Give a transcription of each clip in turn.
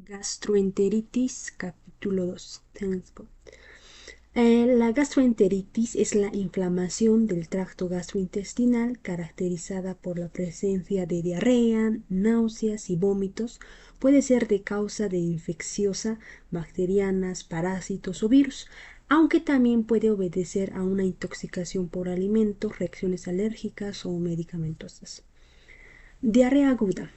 Gastroenteritis, capítulo 2. La gastroenteritis es la inflamación del tracto gastrointestinal caracterizada por la presencia de diarrea, náuseas y vómitos. Puede ser de causa de infecciosa, bacterianas, parásitos o virus, aunque también puede obedecer a una intoxicación por alimentos, reacciones alérgicas o medicamentosas. Diarrea aguda.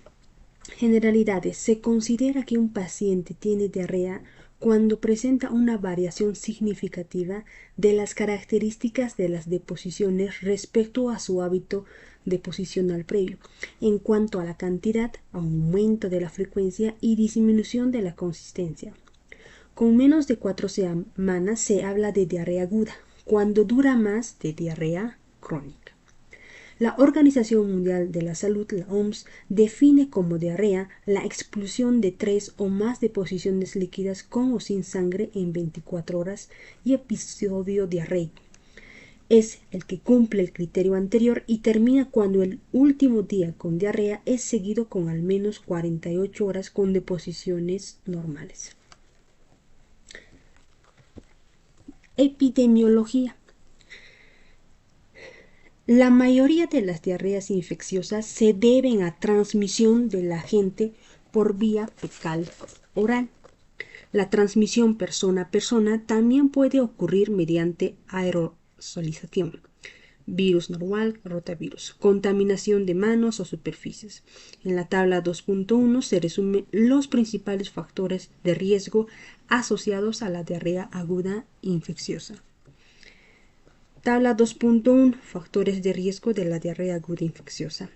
Generalidades. Se considera que un paciente tiene diarrea cuando presenta una variación significativa de las características de las deposiciones respecto a su hábito deposicional previo, en cuanto a la cantidad, aumento de la frecuencia y disminución de la consistencia. Con menos de 4 semanas se habla de diarrea aguda, cuando dura más de diarrea crónica. La Organización Mundial de la Salud, la OMS, define como diarrea la expulsión de 3 o más deposiciones líquidas con o sin sangre en 24 horas y episodio diarreico. Es el que cumple el criterio anterior y termina cuando el último día con diarrea es seguido con al menos 48 horas con deposiciones normales. Epidemiología. La mayoría de las diarreas infecciosas se deben a transmisión del agente por vía fecal oral. La transmisión persona a persona también puede ocurrir mediante aerosolización, virus normal, rotavirus, contaminación de manos o superficies. En la tabla 2.1 se resumen los principales factores de riesgo asociados a la diarrea aguda infecciosa. Tabla 2.1. Factores de riesgo de la diarrea aguda infecciosa.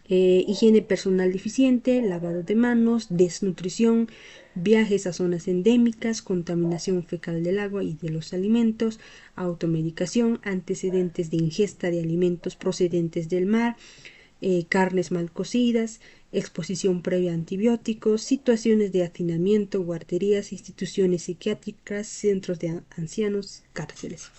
Higiene personal deficiente, lavado de manos, desnutrición, viajes a zonas endémicas, contaminación fecal del agua y de los alimentos, automedicación, antecedentes de ingesta de alimentos procedentes del mar, carnes mal cocidas, exposición previa a antibióticos, situaciones de hacinamiento, guarderías, instituciones psiquiátricas, centros de ancianos, cárceles.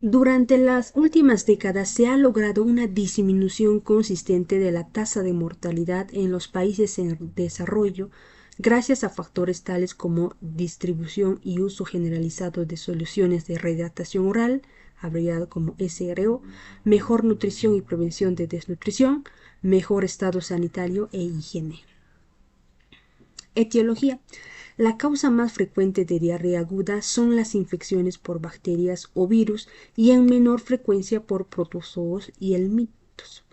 Durante las últimas décadas se ha logrado una disminución consistente de la tasa de mortalidad en los países en desarrollo gracias a factores tales como distribución y uso generalizado de soluciones de rehidratación oral, abreviado como SRO, mejor nutrición y prevención de desnutrición, mejor estado sanitario e higiene. Etiología. La causa más frecuente de diarrea aguda son las infecciones por bacterias o virus y en menor frecuencia por protozoos y helmintos.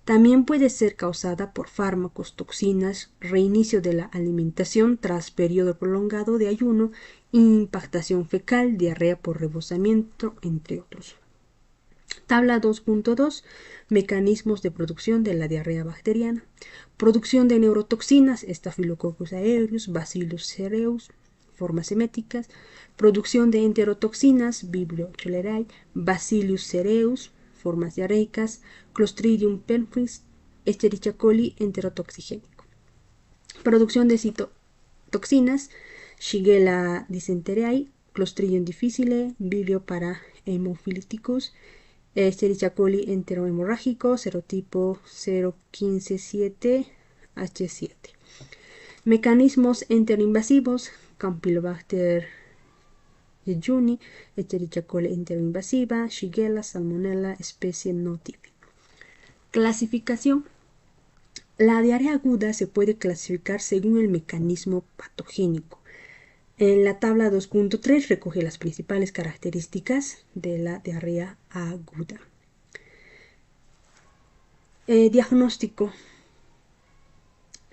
También puede ser causada por fármacos, toxinas, reinicio de la alimentación tras periodo prolongado de ayuno, impactación fecal, diarrea por rebosamiento, entre otros. Tabla 2.2. Mecanismos de producción de la diarrea bacteriana. Producción de neurotoxinas, Staphylococcus aureus, Bacillus cereus, formas eméticas. Producción de enterotoxinas, Vibrio cholerae, Bacillus cereus, formas diarreicas, Clostridium perfringens, Escherichia coli, enterotoxigénico. Producción de citotoxinas, Shigella dysenteriae, Clostridium difficile, Vibrio parahemophilus, Escherichia coli enterohemorrágico, serotipo 015-7H7. Mecanismos enteroinvasivos, Campylobacter jejuni, Escherichia coli enteroinvasiva, Shigella, Salmonella, especie no típica. Clasificación. La diarrea aguda se puede clasificar según el mecanismo patogénico. En la tabla 2.3 recoge las principales características de la diarrea aguda. Diagnóstico.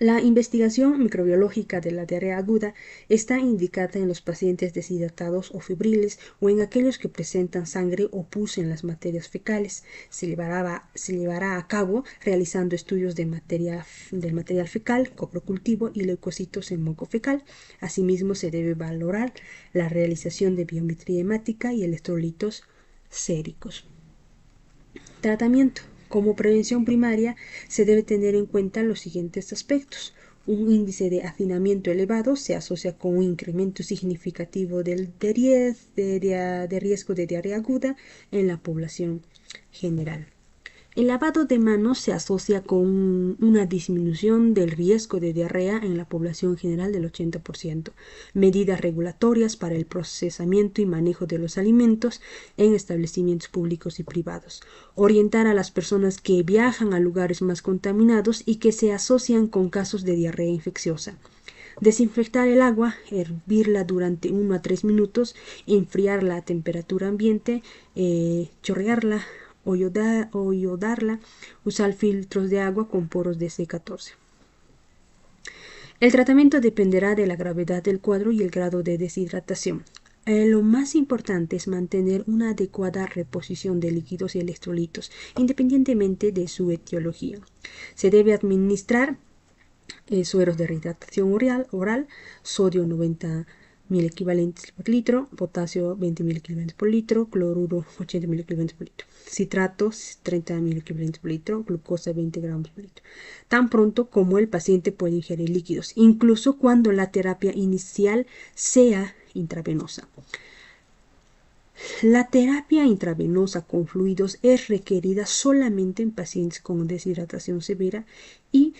La investigación microbiológica de la diarrea aguda está indicada en los pacientes deshidratados o febriles o en aquellos que presentan sangre o pus en las materias fecales. Se llevará a cabo realizando estudios del material fecal, coprocultivo y leucocitos en moco fecal. Asimismo, se debe valorar la realización de biometría hemática y electrolitos séricos. Tratamiento. Como prevención primaria se debe tener en cuenta los siguientes aspectos. Un índice de hacinamiento elevado se asocia con un incremento significativo de riesgo de diarrea aguda en la población general. El lavado de manos se asocia con una disminución del riesgo de diarrea en la población general del 80%. Medidas regulatorias para el procesamiento y manejo de los alimentos en establecimientos públicos y privados. Orientar a las personas que viajan a lugares más contaminados y que se asocian con casos de diarrea infecciosa. Desinfectar el agua, hervirla durante 1 a 3 minutos, enfriarla a temperatura ambiente, chorrearla o yodarla, usar filtros de agua con poros de C14. El tratamiento dependerá de la gravedad del cuadro y el grado de deshidratación. Lo más importante es mantener una adecuada reposición de líquidos y electrolitos, independientemente de su etiología. Se debe administrar sueros de rehidratación oral, sodio 90 mil equivalentes por litro, potasio 20 mil equivalentes por litro, cloruro 80 mil equivalentes por litro, citratos 30 mil equivalentes por litro, glucosa 20 gramos por litro, tan pronto como el paciente puede ingerir líquidos, incluso cuando la terapia inicial sea intravenosa. La terapia intravenosa con fluidos es requerida solamente en pacientes con deshidratación severa y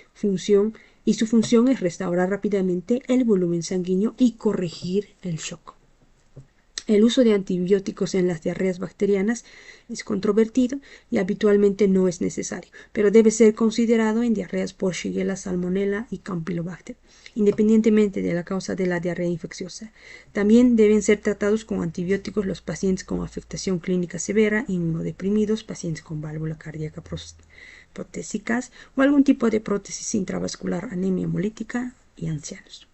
su función es restaurar rápidamente el volumen sanguíneo y corregir el shock. El uso de antibióticos en las diarreas bacterianas es controvertido y habitualmente no es necesario, pero debe ser considerado en diarreas por Shigella, Salmonella y Campylobacter, independientemente de la causa de la diarrea infecciosa. También deben ser tratados con antibióticos los pacientes con afectación clínica severa, inmunodeprimidos, pacientes con válvula cardíaca protésicas o algún tipo de prótesis intravascular, anemia hemolítica y ancianos.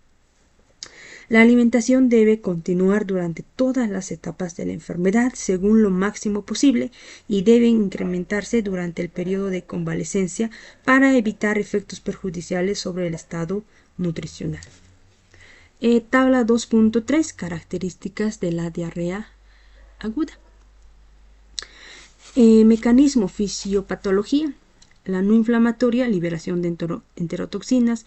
La alimentación debe continuar durante todas las etapas de la enfermedad según lo máximo posible y debe incrementarse durante el periodo de convalecencia para evitar efectos perjudiciales sobre el estado nutricional. Tabla 2.3. Características de la diarrea aguda. Mecanismo: fisiopatología. La no inflamatoria, liberación de enterotoxinas.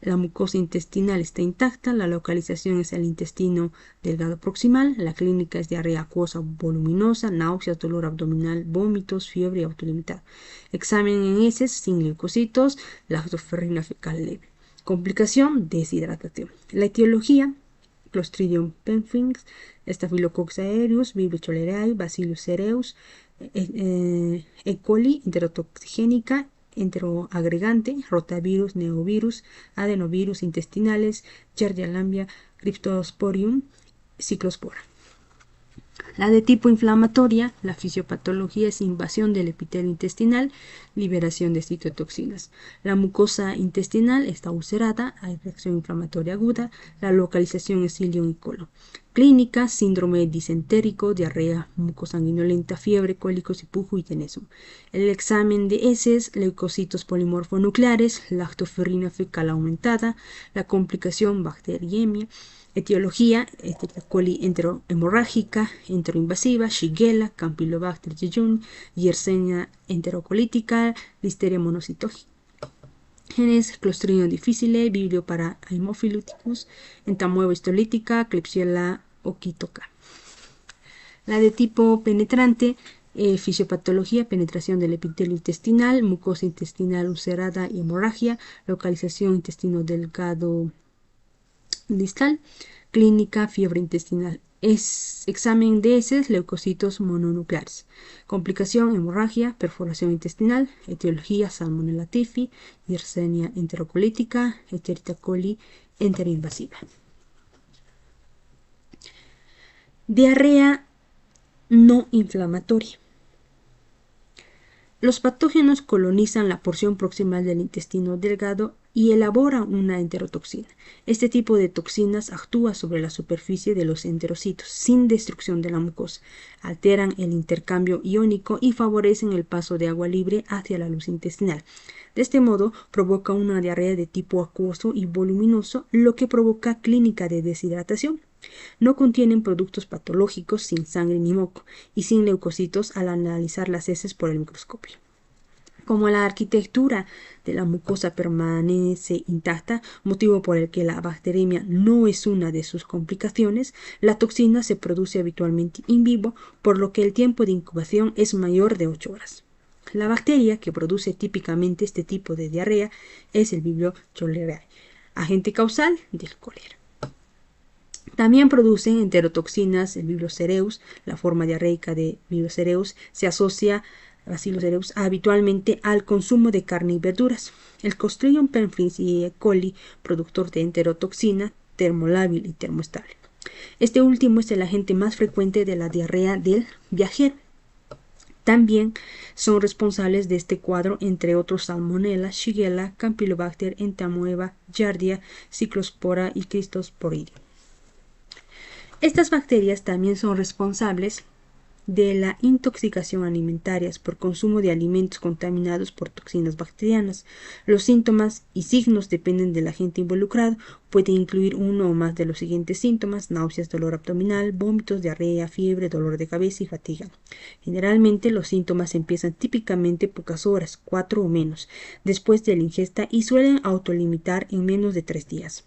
La mucosa intestinal está intacta, la localización es el intestino delgado proximal, la clínica es diarrea acuosa voluminosa, náuseas, dolor abdominal, vómitos, fiebre autolimitada. Examen en heces sin leucocitos, lactoferrina fecal leve. Complicación: deshidratación. La etiología: Clostridium perfringens, Staphylococcus aureus, Vibrio cholerae, Bacillus cereus, E. coli, enterotoxigénica, enteroagregante, rotavirus, neovirus, adenovirus intestinales, Yersinia lamblia, Cryptosporidium, ciclospora. La de tipo inflamatoria, la fisiopatología es invasión del epitelio intestinal, liberación de citotoxinas. La mucosa intestinal está ulcerada, hay reacción inflamatoria aguda, la localización es ilion y colon. Clínica: síndrome disentérico, diarrea mucosanguinolenta, fiebre, cólicos y pujo y tenesmo. El examen de heces: leucocitos polimorfonucleares, lactoferrina fecal aumentada, la complicación: bacteriemia. Etiología: coli enterohemorrágica, enteroinvasiva, Shigella, Campylobacter jejuni, Yersinia enterocolítica, Listeria monocytogenes, Clostridium difficile, Vibrio para Haemophilus, entamoeba histolítica, Klebsiella oquitoca. La de tipo penetrante, fisiopatología: penetración del epitelio intestinal, mucosa intestinal ulcerada y hemorragia, localización: intestino delgado distal. Clínica: fiebre intestinal. Examen de heces: leucocitos mononucleares. Complicación: hemorragia, perforación intestinal. Etiología: Salmonella typhi, Yersinia enterocolítica, Escherichia coli enteroinvasiva. Diarrea no inflamatoria. Los patógenos colonizan la porción proximal del intestino delgado y elaboran una enterotoxina. Este tipo de toxinas actúa sobre la superficie de los enterocitos sin destrucción de la mucosa, alteran el intercambio iónico y favorecen el paso de agua libre hacia la luz intestinal. De este modo, provoca una diarrea de tipo acuoso y voluminoso, lo que provoca clínica de deshidratación. No contienen productos patológicos, sin sangre ni moco y sin leucocitos al analizar las heces por el microscopio. Como la arquitectura de la mucosa permanece intacta, motivo por el que la bacteriemia no es una de sus complicaciones, la toxina se produce habitualmente in vivo, por lo que el tiempo de incubación es mayor de 8 horas. La bacteria que produce típicamente este tipo de diarrea es el Vibrio cholerae, agente causal del cólera. También producen enterotoxinas el Vibrio cereus. La forma diarreica de Vibrio cereus se asocia Bacillus cereus habitualmente al consumo de carne y verduras. El Clostridium perfringens y E. coli, productor de enterotoxina, termolábil y termoestable. Este último es el agente más frecuente de la diarrea del viajero. También son responsables de este cuadro, entre otros, Salmonella, Shigella, Campylobacter, Entamoeba, Giardia, Cyclospora y Cryptosporidium. Estas bacterias también son responsables de la intoxicación alimentaria por consumo de alimentos contaminados por toxinas bacterianas. Los síntomas y signos dependen del agente involucrado. Puede incluir uno o más de los siguientes síntomas: náuseas, dolor abdominal, vómitos, diarrea, fiebre, dolor de cabeza y fatiga. Generalmente los síntomas empiezan típicamente pocas horas, 4 o menos, después de la ingesta y suelen autolimitar en menos de 3 días.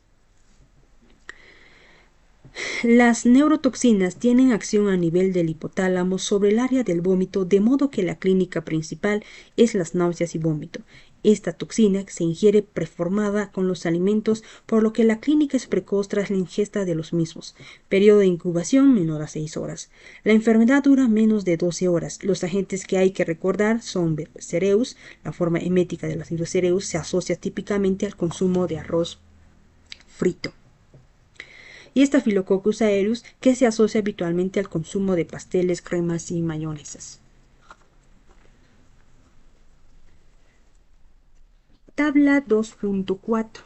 Las neurotoxinas tienen acción a nivel del hipotálamo sobre el área del vómito, de modo que la clínica principal es las náuseas y vómito. Esta toxina se ingiere preformada con los alimentos, por lo que la clínica es precoz tras la ingesta de los mismos. Periodo de incubación menor a 6 horas. La enfermedad dura menos de 12 horas. Los agentes que hay que recordar son Vibrio cereus. La forma emética de la Vibrio cereus se asocia típicamente al consumo de arroz frito. Y Staphylococcus aureus, que se asocia habitualmente al consumo de pasteles, cremas y mayonesas. Tabla 2.4.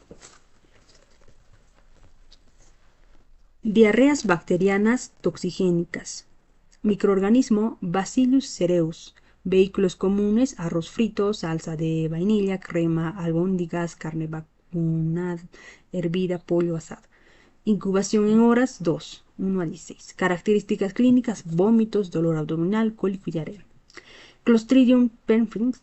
Diarreas bacterianas toxigénicas. Microorganismo Bacillus cereus. Vehículos comunes: arroz frito, salsa de vainilla, crema, albóndigas, carne vacunada, hervida, pollo asado. Incubación en horas 2, 1 a 16. Características clínicas: vómitos, dolor abdominal, cólico y diarrea. Clostridium perfringens.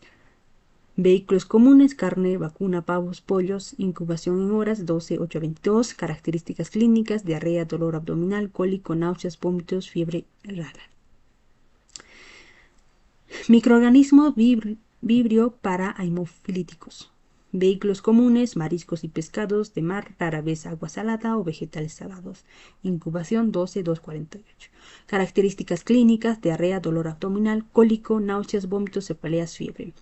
Vehículos comunes: carne, vacuna, pavos, pollos. Incubación en horas 12, 8 a 22. Características clínicas: diarrea, dolor abdominal, cólico, náuseas, vómitos, fiebre rara. Microorganismo Vibrio parahaemofilíticos. Vehículos comunes: mariscos y pescados de mar, rara vez agua salada o vegetales salados. Incubación 12, 2:48. Características clínicas: diarrea, dolor abdominal, cólico, náuseas, vómitos, cefaleas, fiebre.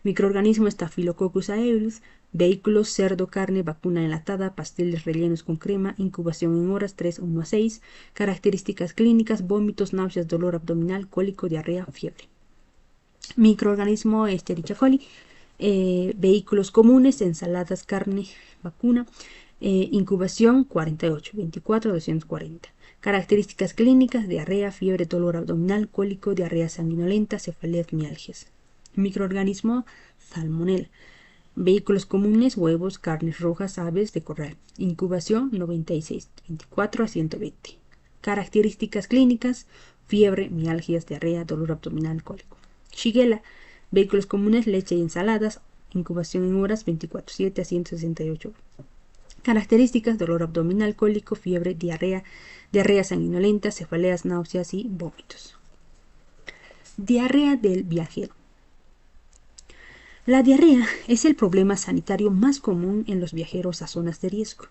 Microorganismo Staphylococcus aureus. Vehículos: cerdo, carne, vacuna enlatada, pasteles rellenos con crema. Incubación en horas 3, 1 a 6. Características clínicas: vómitos, náuseas, dolor abdominal, cólico, diarrea, fiebre. Microorganismo Escherichia coli. Vehículos comunes: ensaladas, carne, vacuna. Incubación 48, 24, 240. Características clínicas: diarrea, fiebre, dolor abdominal, cólico, diarrea sanguinolenta, cefaleas, mialgias. Microorganismo Salmonella. Vehículos comunes: huevos, carnes rojas, aves de corral. Incubación 96, 24 a 120. Características clínicas: fiebre, mialgias, diarrea, dolor abdominal, cólico. Shigella. Vehículos comunes: leche y ensaladas. Incubación en horas 24/7 a 168. Características: dolor abdominal, cólico, fiebre, diarrea sanguinolenta, cefaleas, náuseas y vómitos. Diarrea del viajero. La diarrea es el problema sanitario más común en los viajeros a zonas de riesgo.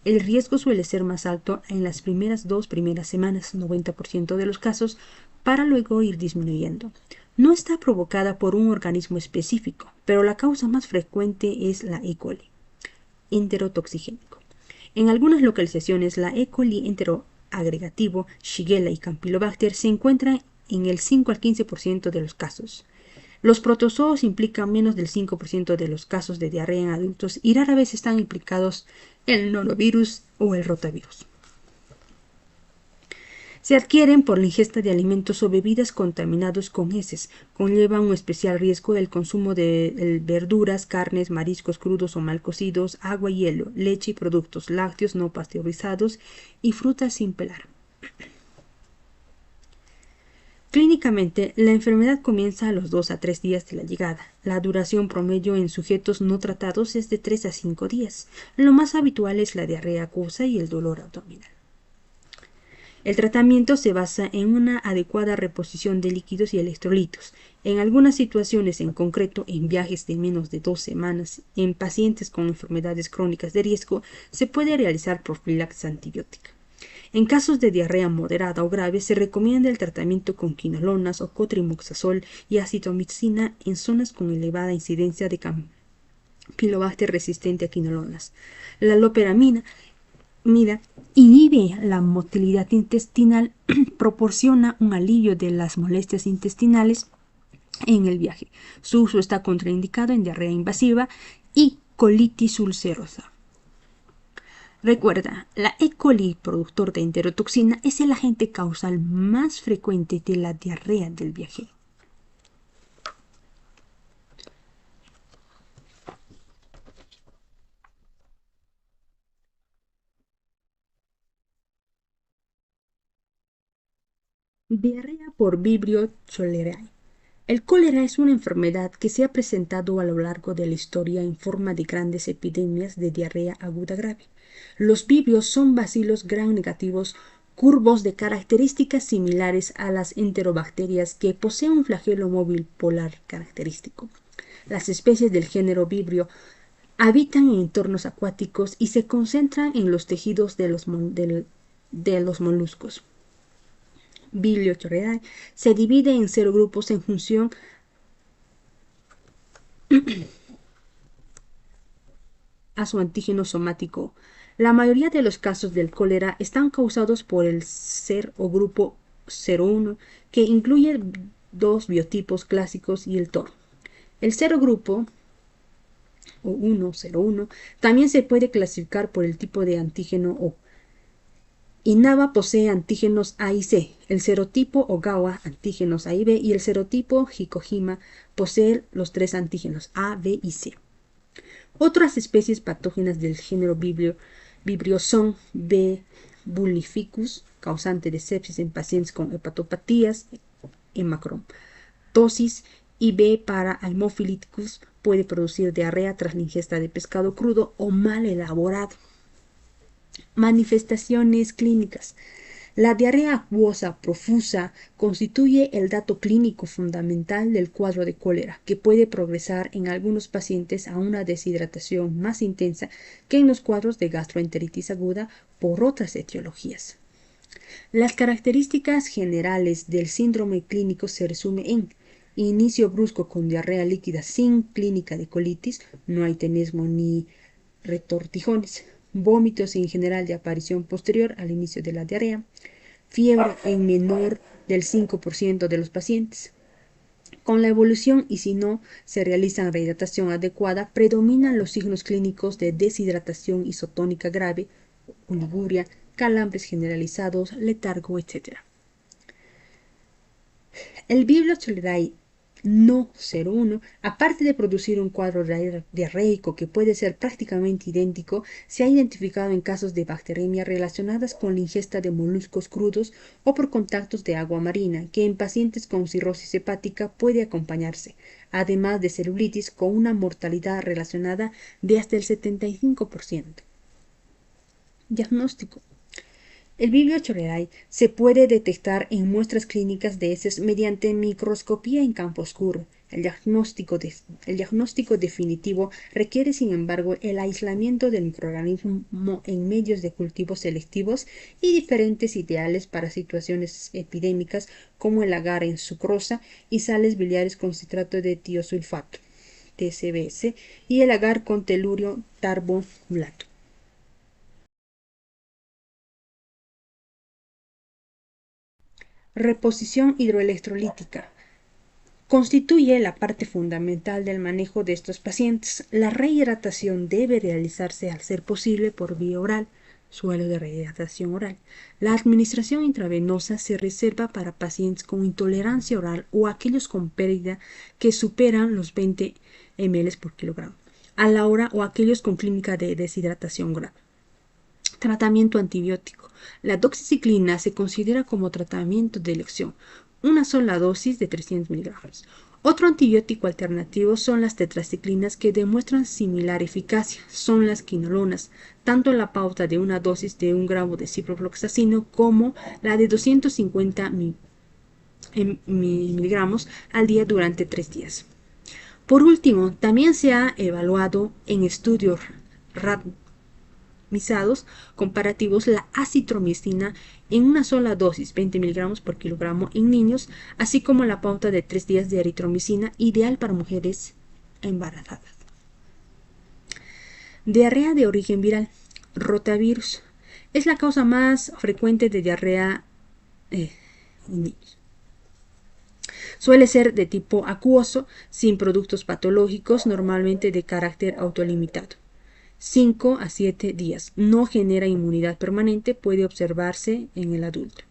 El riesgo suele ser más alto en las dos primeras semanas, 90% de los casos, para luego ir disminuyendo. No está provocada por un organismo específico, pero la causa más frecuente es la E. coli, enterotoxigénico. En algunas localizaciones, la E. coli enteroagregativo, Shigella y Campylobacter se encuentran en el 5 al 15% de los casos. Los protozoos implican menos del 5% de los casos de diarrea en adultos y rara vez están implicados el norovirus o el rotavirus. Se adquieren por la ingesta de alimentos o bebidas contaminados con heces. Conlleva un especial riesgo el consumo de verduras, carnes, mariscos crudos o mal cocidos, agua y hielo, leche y productos lácteos no pasteurizados y frutas sin pelar. Clínicamente, la enfermedad comienza a los 2 a 3 días de la llegada. La duración promedio en sujetos no tratados es de 3 a 5 días. Lo más habitual es la diarrea acuosa y el dolor abdominal. El tratamiento se basa en una adecuada reposición de líquidos y electrolitos. En algunas situaciones, en concreto en viajes de menos de 2 semanas, en pacientes con enfermedades crónicas de riesgo, se puede realizar profilaxis antibiótica. En casos de diarrea moderada o grave, se recomienda el tratamiento con quinolonas o cotrimoxazol y acitromicina en zonas con elevada incidencia de Campylobacter resistente a quinolonas. La loperamida inhibe la motilidad intestinal, proporciona un alivio de las molestias intestinales en el viaje. Su uso está contraindicado en diarrea invasiva y colitis ulcerosa. Recuerda, la E. coli, productor de enterotoxina, es el agente causal más frecuente de la diarrea del viajero. Diarrea por Vibrio cholerae. El cólera es una enfermedad que se ha presentado a lo largo de la historia en forma de grandes epidemias de diarrea aguda grave. Los vibrios son bacilos gram negativos curvos de características similares a las enterobacterias que poseen un flagelo móvil polar característico. Las especies del género Vibrio habitan en entornos acuáticos y se concentran en los tejidos de los moluscos. Vibrio cholerae se divide en serogrupos en función a su antígeno somático. La mayoría de los casos del cólera están causados por el ser o grupo 01, que incluye dos biotipos clásicos y el TOR. El serogrupo o 101 también se puede clasificar por el tipo de antígeno O. Inaba posee antígenos A y C, el serotipo Ogawa antígenos A y B y el serotipo Hikojima posee los tres antígenos A, B y C. Otras especies patógenas del género Vibrio son B. bullificus, causante de sepsis en pacientes con hepatopatías, hemocromatosis, y B. para Haemophilus, puede producir diarrea tras la ingesta de pescado crudo o mal elaborado. Manifestaciones clínicas. La diarrea acuosa profusa constituye el dato clínico fundamental del cuadro de cólera, que puede progresar en algunos pacientes a una deshidratación más intensa que en los cuadros de gastroenteritis aguda por otras etiologías. Las características generales del síndrome clínico se resumen en inicio brusco con diarrea líquida sin clínica de colitis, no hay tenesmo ni retortijones, vómitos en general de aparición posterior al inicio de la diarrea, fiebre en menor del 5% de los pacientes. Con la evolución y si no se realiza rehidratación adecuada, predominan los signos clínicos de deshidratación isotónica grave, oliguria, calambres generalizados, letargo, etc. El Vibrio cholerae no 01, aparte de producir un cuadro diarreico que puede ser prácticamente idéntico, se ha identificado en casos de bacteremia relacionadas con la ingesta de moluscos crudos o por contactos de agua marina, que en pacientes con cirrosis hepática puede acompañarse, además de celulitis con una mortalidad relacionada de hasta el 75%. Diagnóstico. El Vibrio cholerae se puede detectar en muestras clínicas de heces mediante microscopía en campo oscuro. El diagnóstico definitivo requiere, sin embargo, el aislamiento del microorganismo en medios de cultivo selectivos y diferentes ideales para situaciones epidémicas como el agar en sucrosa y sales biliares con citrato de tiosulfato, TCBS, y el agar con telurio tarbolato. Reposición hidroelectrolítica. Constituye la parte fundamental del manejo de estos pacientes. La rehidratación debe realizarse, al ser posible, por vía oral, suelo de rehidratación oral. La administración intravenosa se reserva para pacientes con intolerancia oral o aquellos con pérdida que superan los 20 ml por kilogramo a la hora o aquellos con clínica de deshidratación grave. Tratamiento antibiótico. La doxiciclina se considera como tratamiento de elección, una sola dosis de 300 miligramos, Otro antibiótico alternativo son las tetraciclinas que demuestran similar eficacia. Son las quinolonas, tanto la pauta de una dosis de 1 gramo de ciprofloxacino como la de 250 miligramos al día durante 3 días. Por último, también se ha evaluado en estudios randomizados comparativos la acitromicina en una sola dosis, 20 miligramos por kilogramo en niños, así como la pauta de 3 días de eritromicina, ideal para mujeres embarazadas. Diarrea de origen viral. Rotavirus. Es la causa más frecuente de diarrea en niños. Suele ser de tipo acuoso, sin productos patológicos, normalmente de carácter autolimitado. 5 a 7 días. No genera inmunidad permanente, puede observarse en el adulto.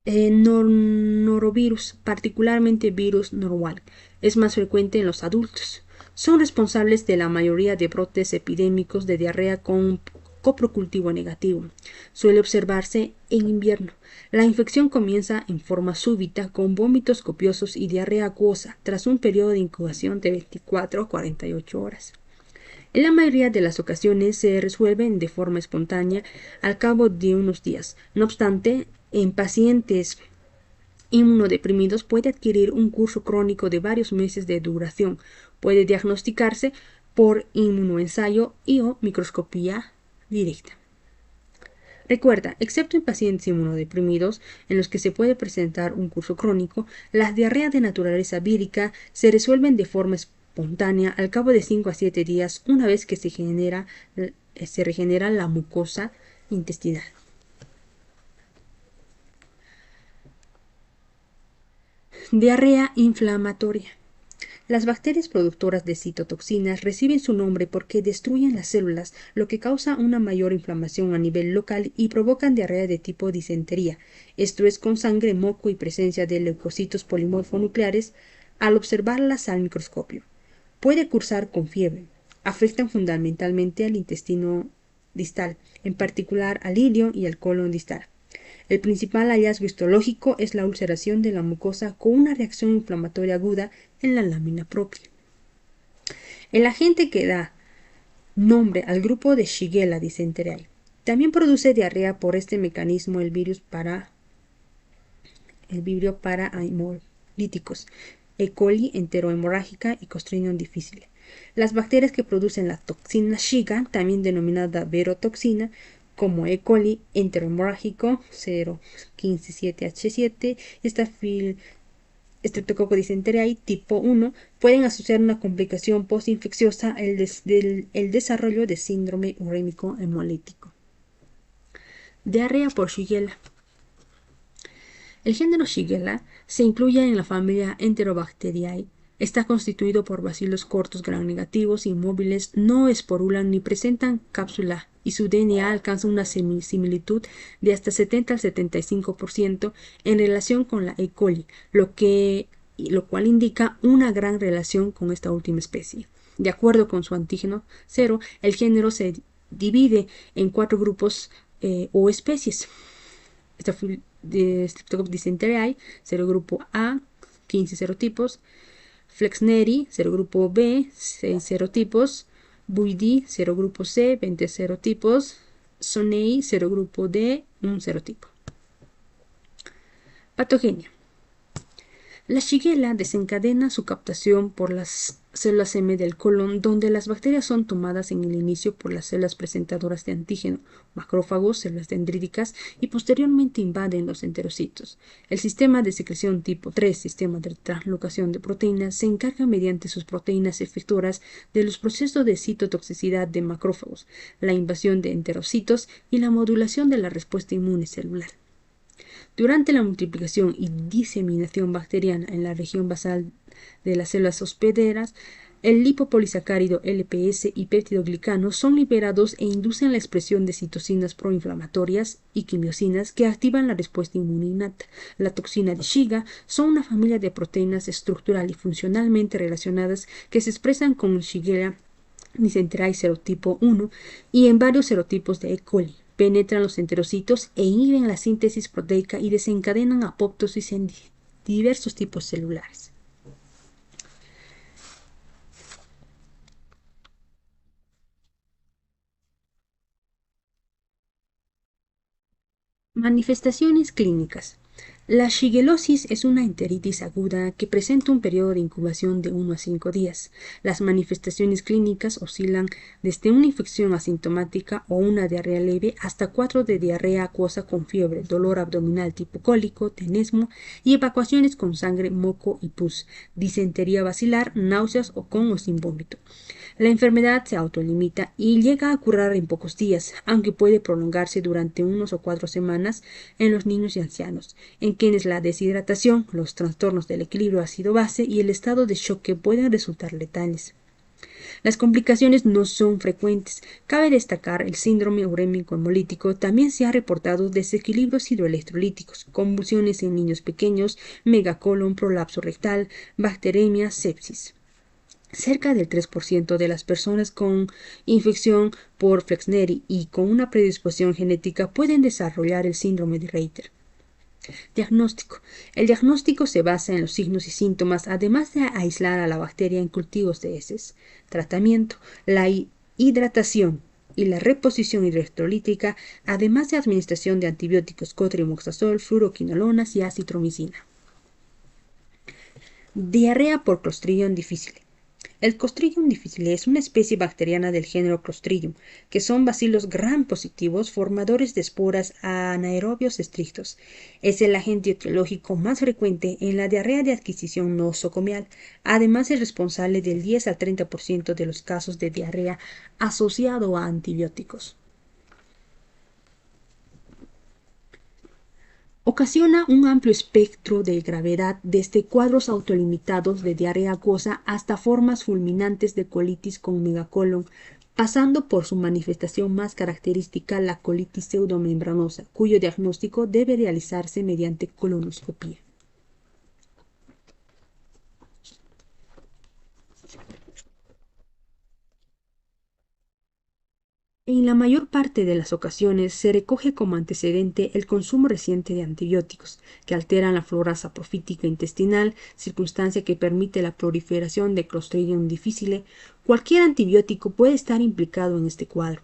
Norovirus, particularmente virus normal, es más frecuente en los adultos. Son responsables de la mayoría de brotes epidémicos de diarrea con coprocultivo negativo. Suele observarse en invierno. La infección comienza en forma súbita con vómitos copiosos y diarrea acuosa tras un periodo de incubación de 24 a 48 horas. En la mayoría de las ocasiones se resuelven de forma espontánea al cabo de unos días. No obstante, en pacientes inmunodeprimidos puede adquirir un curso crónico de varios meses de duración. Puede diagnosticarse por inmunoensayo y o microscopía directa. Recuerda, excepto en pacientes inmunodeprimidos, en los que se puede presentar un curso crónico, las diarreas de naturaleza vírica se resuelven de forma espontánea al cabo de 5 a 7 días, una vez que se regenera la mucosa intestinal. Diarrea inflamatoria. Las bacterias productoras de citotoxinas reciben su nombre porque destruyen las células, lo que causa una mayor inflamación a nivel local y provocan diarrea de tipo disentería. Esto es con sangre, moco y presencia de leucocitos polimorfonucleares al observarlas al microscopio. Puede cursar con fiebre. Afectan fundamentalmente al intestino distal, en particular al ilio y al colon distal. El principal hallazgo histológico es la ulceración de la mucosa con una reacción inflamatoria aguda en la lámina propia. El agente que da nombre al grupo de Shigella dysenteriae también produce diarrea por este mecanismo el vibrio parahemolyticus, E. coli enterohemorrágica y Clostridium difficile. Las bacterias que producen la toxina Shiga, también denominada verotoxina, como E. coli enterohemorrágico 0,15,7H7 y Streptococcus dysenteriae tipo 1 pueden asociar una complicación postinfecciosa el desarrollo de síndrome urémico hemolítico. Diarrea por Shigella. El género Shigella se incluye en la familia Enterobacteriae. Está constituido por bacilos cortos gram-negativos inmóviles, no esporulan ni presentan cápsula y su DNA alcanza una similitud de hasta 70 al 75% en relación con la E. coli, lo cual indica una gran relación con esta última especie. De acuerdo con su antígeno 0, el género se divide en 4 grupos o especies. De Streptococcus dysenteriae, serogrupo A, 15 serotipos, Flexneri, serogrupo B, 6 serotipos, Buidi, serogrupo C, 20 serotipos, Sonei, serogrupo D, 1 serotipo. Patogenia. La Shigella desencadena su captación por las células M del colon, donde las bacterias son tomadas en el inicio por las células presentadoras de antígeno, macrófagos, células dendríticas, y posteriormente invaden los enterocitos. El sistema de secreción tipo 3, sistema de translocación de proteínas, se encarga mediante sus proteínas efectoras de los procesos de citotoxicidad de macrófagos, la invasión de enterocitos y la modulación de la respuesta inmune celular. Durante la multiplicación y diseminación bacteriana en la región basal de las células hospederas, el lipopolisacárido LPS y peptidoglicano son liberados e inducen la expresión de citocinas proinflamatorias y quimiosinas que activan la respuesta inmune innata. La toxina de Shiga son una familia de proteínas estructural y funcionalmente relacionadas que se expresan con Shigella Dicenterae serotipo 1 y en varios serotipos de E. coli. Penetran los enterocitos e inhiben la síntesis proteica y desencadenan apoptosis en diversos tipos celulares. Manifestaciones clínicas. La shigelosis es una enteritis aguda que presenta un periodo de incubación de 1 a 5 días. Las manifestaciones clínicas oscilan desde una infección asintomática o una diarrea leve hasta 4 de diarrea acuosa con fiebre, dolor abdominal tipo cólico, tenesmo y evacuaciones con sangre, moco y pus, disentería basilar, náuseas o con o sin vómito. La enfermedad se autolimita y llega a curar en pocos días, aunque puede prolongarse durante unos o 4 semanas en los niños y ancianos, en quienes la deshidratación, los trastornos del equilibrio ácido-base y el estado de choque pueden resultar letales. Las complicaciones no son frecuentes. Cabe destacar el síndrome urémico hemolítico. También se ha reportado desequilibrios hidroelectrolíticos, convulsiones en niños pequeños, megacolon, prolapso rectal, bacteremia, sepsis. Cerca del 3% de las personas con infección por Flexneri y con una predisposición genética pueden desarrollar el síndrome de Reiter. Diagnóstico. El diagnóstico se basa en los signos y síntomas, además de aislar a la bacteria en cultivos de heces. Tratamiento. La hidratación y la reposición hidroelectrolítica, además de administración de antibióticos cotrimoxazol, fluoroquinolonas y acitromicina. Diarrea por Clostridium difficile. El Clostridium difficile es una especie bacteriana del género Clostridium, que son bacilos gram positivos formadores de esporas anaerobios estrictos. Es el agente etiológico más frecuente en la diarrea de adquisición nosocomial. Además, es responsable del 10 al 30% de los casos de diarrea asociado a antibióticos. Ocasiona un amplio espectro de gravedad, desde cuadros autolimitados de diarrea acuosa hasta formas fulminantes de colitis con megacolon, pasando por su manifestación más característica, la colitis pseudomembranosa, cuyo diagnóstico debe realizarse mediante colonoscopia. En la mayor parte de las ocasiones se recoge como antecedente el consumo reciente de antibióticos, que alteran la flora saprofítica intestinal, circunstancia que permite la proliferación de Clostridium difficile. Cualquier antibiótico puede estar implicado en este cuadro.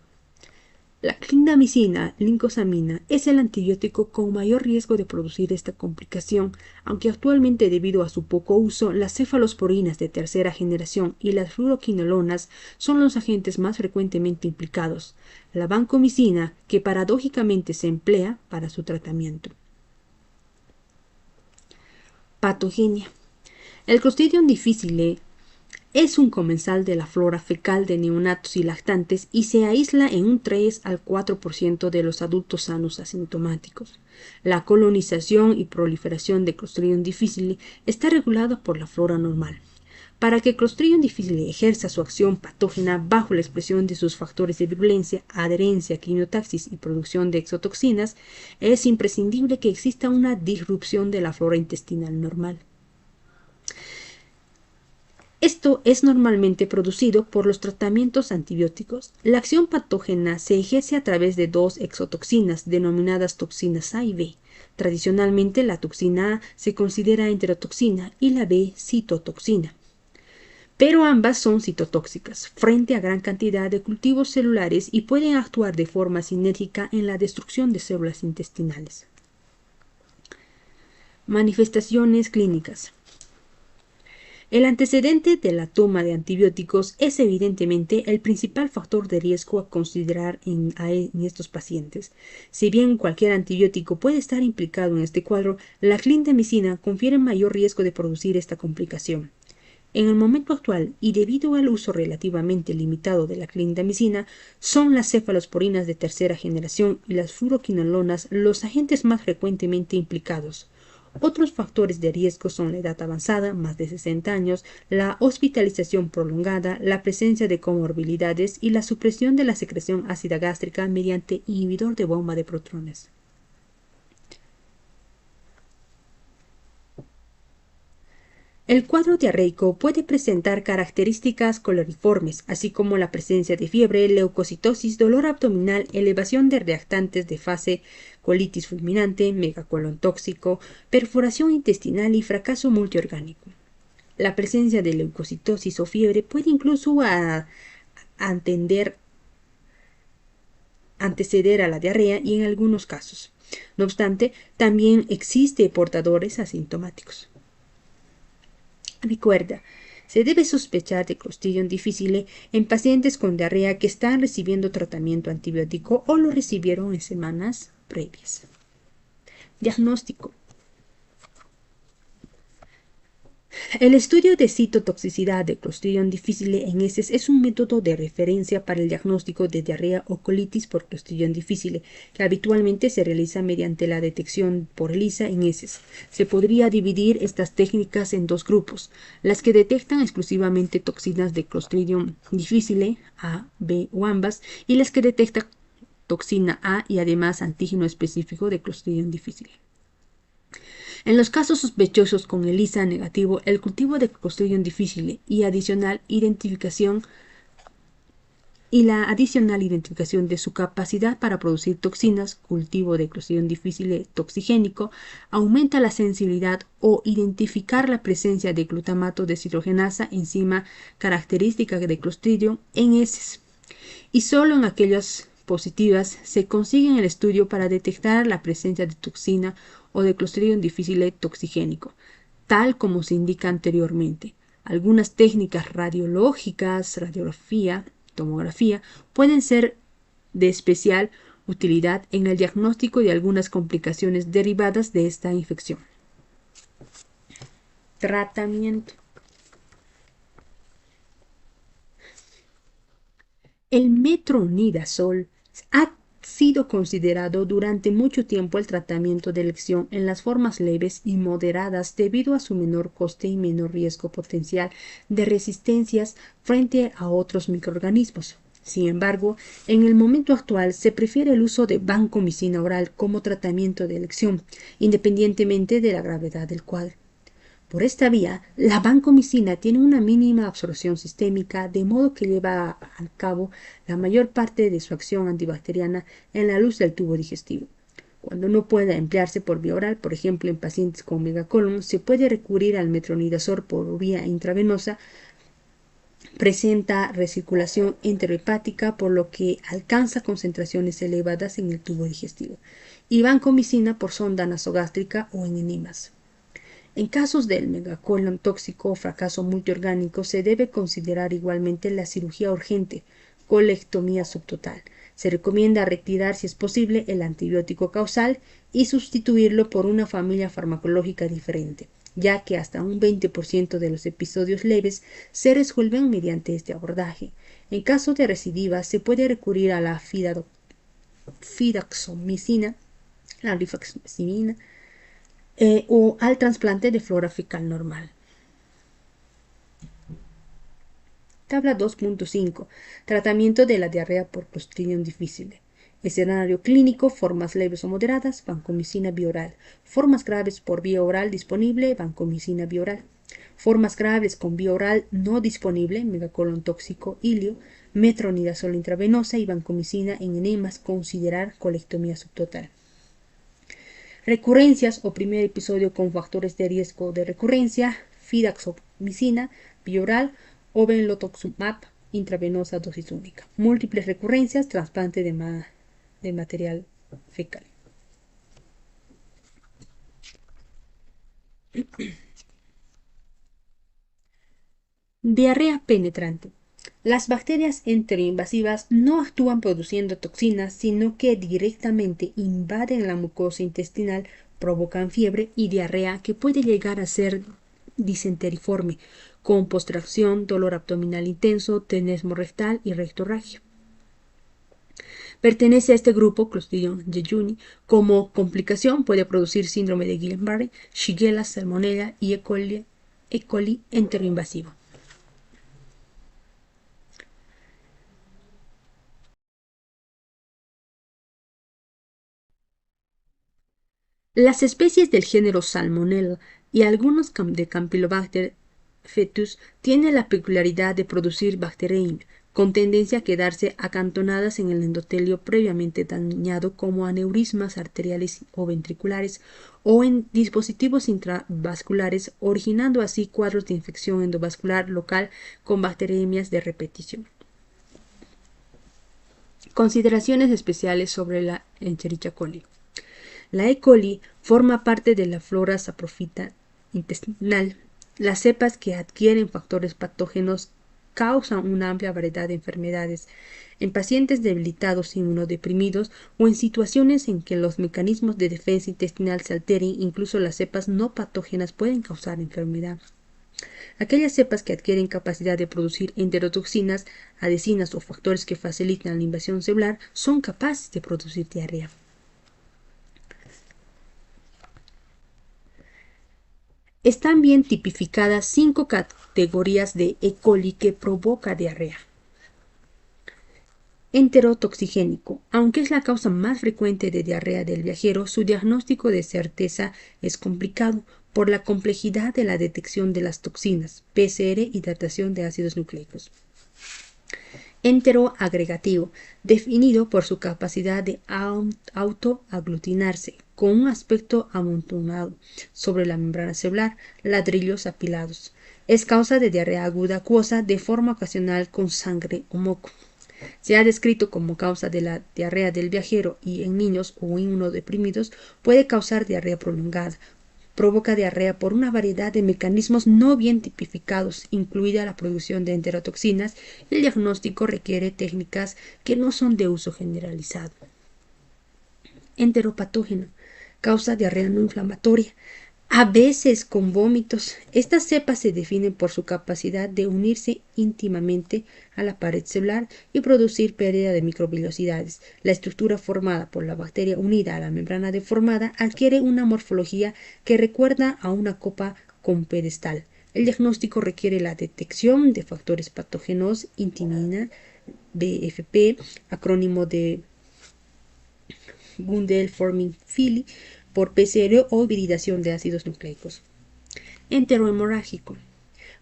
La clindamicina lincosamina es el antibiótico con mayor riesgo de producir esta complicación, aunque actualmente, debido a su poco uso, las cefalosporinas de tercera generación y las fluoroquinolonas son los agentes más frecuentemente implicados. La vancomicina, que paradójicamente se emplea para su tratamiento. Patogenia. El Clostridium difficile es un comensal de la flora fecal de neonatos y lactantes y se aísla en un 3 al 4% de los adultos sanos asintomáticos. La colonización y proliferación de Clostridium difficile está regulada por la flora normal. Para que Clostridium difficile ejerza su acción patógena bajo la expresión de sus factores de virulencia, adherencia, quimiotaxis y producción de exotoxinas, es imprescindible que exista una disrupción de la flora intestinal normal. Esto es normalmente producido por los tratamientos antibióticos. La acción patógena se ejerce a través de dos exotoxinas, denominadas toxinas A y B. Tradicionalmente, la toxina A se considera enterotoxina y la B citotoxina. Pero ambas son citotóxicas frente a gran cantidad de cultivos celulares y pueden actuar de forma sinérgica en la destrucción de células intestinales. Manifestaciones clínicas. El antecedente de la toma de antibióticos es evidentemente el principal factor de riesgo a considerar en estos pacientes. Si bien cualquier antibiótico puede estar implicado en este cuadro, la clindamicina confiere mayor riesgo de producir esta complicación. En el momento actual, y debido al uso relativamente limitado de la clindamicina, son las cefalosporinas de tercera generación y las fluoroquinolonas los agentes más frecuentemente implicados. Otros factores de riesgo son la edad avanzada, más de 60 años, la hospitalización prolongada, la presencia de comorbilidades y la supresión de la secreción ácida gástrica mediante inhibidor de bomba de protones. El cuadro diarreico puede presentar características coloriformes, así como la presencia de fiebre, leucocitosis, dolor abdominal, elevación de reactantes de fase, colitis fulminante, megacolon tóxico, perforación intestinal y fracaso multiorgánico. La presencia de leucocitosis o fiebre puede incluso anteceder a la diarrea y en algunos casos. No obstante, también existe portadores asintomáticos. Recuerda, se debe sospechar de Clostridium difficile en pacientes con diarrea que están recibiendo tratamiento antibiótico o lo recibieron en semanas previas. Diagnóstico. El estudio de citotoxicidad de Clostridium difficile en heces es un método de referencia para el diagnóstico de diarrea o colitis por Clostridium difficile, que habitualmente se realiza mediante la detección por ELISA en heces. Se podría dividir estas técnicas en dos grupos: las que detectan exclusivamente toxinas de Clostridium difficile, A, B o ambas, y las que detectan toxina A y además antígeno específico de Clostridium difficile. En los casos sospechosos con ELISA negativo, el cultivo de Clostridium difficile y la adicional identificación de su capacidad para producir toxinas, cultivo de Clostridium difficile toxigénico, aumenta la sensibilidad o identificar la presencia de glutamato deshidrogenasa, enzima característica de Clostridium en heces. Y solo en aquellas positivas se consigue en el estudio para detectar la presencia de toxina o de Clostridium difficile toxigénico, tal como se indica anteriormente. Algunas técnicas radiológicas, radiografía, tomografía, pueden ser de especial utilidad en el diagnóstico de algunas complicaciones derivadas de esta infección. Tratamiento. El metronidazol ha sido considerado durante mucho tiempo el tratamiento de elección en las formas leves y moderadas debido a su menor coste y menor riesgo potencial de resistencias frente a otros microorganismos. Sin embargo, en el momento actual se prefiere el uso de vancomicina oral como tratamiento de elección, independientemente de la gravedad del cuadro. Por esta vía, la vancomicina tiene una mínima absorción sistémica, de modo que lleva a cabo la mayor parte de su acción antibacteriana en la luz del tubo digestivo. Cuando no pueda emplearse por vía oral, por ejemplo en pacientes con megacolon, se puede recurrir al metronidazol por vía intravenosa. Presenta recirculación enterohepática, por lo que alcanza concentraciones elevadas en el tubo digestivo, y vancomicina por sonda nasogástrica o en enemas. En casos del megacolon tóxico o fracaso multiorgánico se debe considerar igualmente la cirugía urgente, colectomía subtotal. Se recomienda retirar, si es posible, el antibiótico causal y sustituirlo por una familia farmacológica diferente, ya que hasta un 20% de los episodios leves se resuelven mediante este abordaje. En caso de recidivas se puede recurrir a la fidaxomicina, la rifaximirina, o al trasplante de flora fecal normal. Tabla 2.5. Tratamiento de la diarrea por Clostridium difficile. Escenario clínico: formas leves o moderadas, vancomicina bioral. Formas graves por vía oral disponible, vancomicina bioral. Formas graves con vía oral no disponible, megacolon tóxico, ilio, metronidazol intravenosa y vancomicina en enemas. Considerar colectomía subtotal. Recurrencias o primer episodio con factores de riesgo de recurrencia: fidaxomicina bioral o benlotoxumab intravenosa dosis única. Múltiples recurrencias: trasplante de material fecal. Diarrea penetrante. Las bacterias enteroinvasivas no actúan produciendo toxinas, sino que directamente invaden la mucosa intestinal, provocan fiebre y diarrea que puede llegar a ser disenteriforme, con postración, dolor abdominal intenso, tenesmo rectal y rectorragia. Pertenece a este grupo Clostridium jejuni. Como complicación puede producir síndrome de Guillain-Barré, Shigella, Salmonella y E. coli enteroinvasivo. Las especies del género Salmonella y algunos de Campylobacter fetus tiene la peculiaridad de producir bacteriemia, con tendencia a quedarse acantonadas en el endotelio previamente dañado como aneurismas arteriales o ventriculares o en dispositivos intravasculares, originando así cuadros de infección endovascular local con bacteriemias de repetición. Consideraciones especiales sobre la Escherichia coli. La E. coli forma parte de la flora saprófita intestinal. Las cepas que adquieren factores patógenos causan una amplia variedad de enfermedades en pacientes debilitados, inmunodeprimidos o en situaciones en que los mecanismos de defensa intestinal se alteren. Incluso las cepas no patógenas pueden causar enfermedad. Aquellas cepas que adquieren capacidad de producir enterotoxinas, adhesinas o factores que facilitan la invasión celular son capaces de producir diarrea. Están bien tipificadas 5 categorías de E. coli que provoca diarrea. Enterotoxigénico. Aunque es la causa más frecuente de diarrea del viajero, su diagnóstico de certeza es complicado por la complejidad de la detección de las toxinas, PCR y datación de ácidos nucleicos. Enteroagregativo, definido por su capacidad de autoaglutinarse, con un aspecto amontonado sobre la membrana celular, ladrillos apilados. Es causa de diarrea aguda acuosa de forma ocasional con sangre o moco. Se ha descrito como causa de la diarrea del viajero y en niños o inmunodeprimidos puede causar diarrea prolongada. Provoca diarrea por una variedad de mecanismos no bien tipificados, incluida la producción de enterotoxinas, y el diagnóstico requiere técnicas que no son de uso generalizado. Enteropatógeno. Causa diarrea no inflamatoria, a veces con vómitos. Estas cepas se definen por su capacidad de unirse íntimamente a la pared celular y producir pérdida de microvellosidades. La estructura formada por la bacteria unida a la membrana deformada adquiere una morfología que recuerda a una copa con pedestal. El diagnóstico requiere la detección de factores patógenos, intimina, BFP, acrónimo de Bundle-Forming Fili, por PCR o hibridación de ácidos nucleicos. Enterohemorrágico.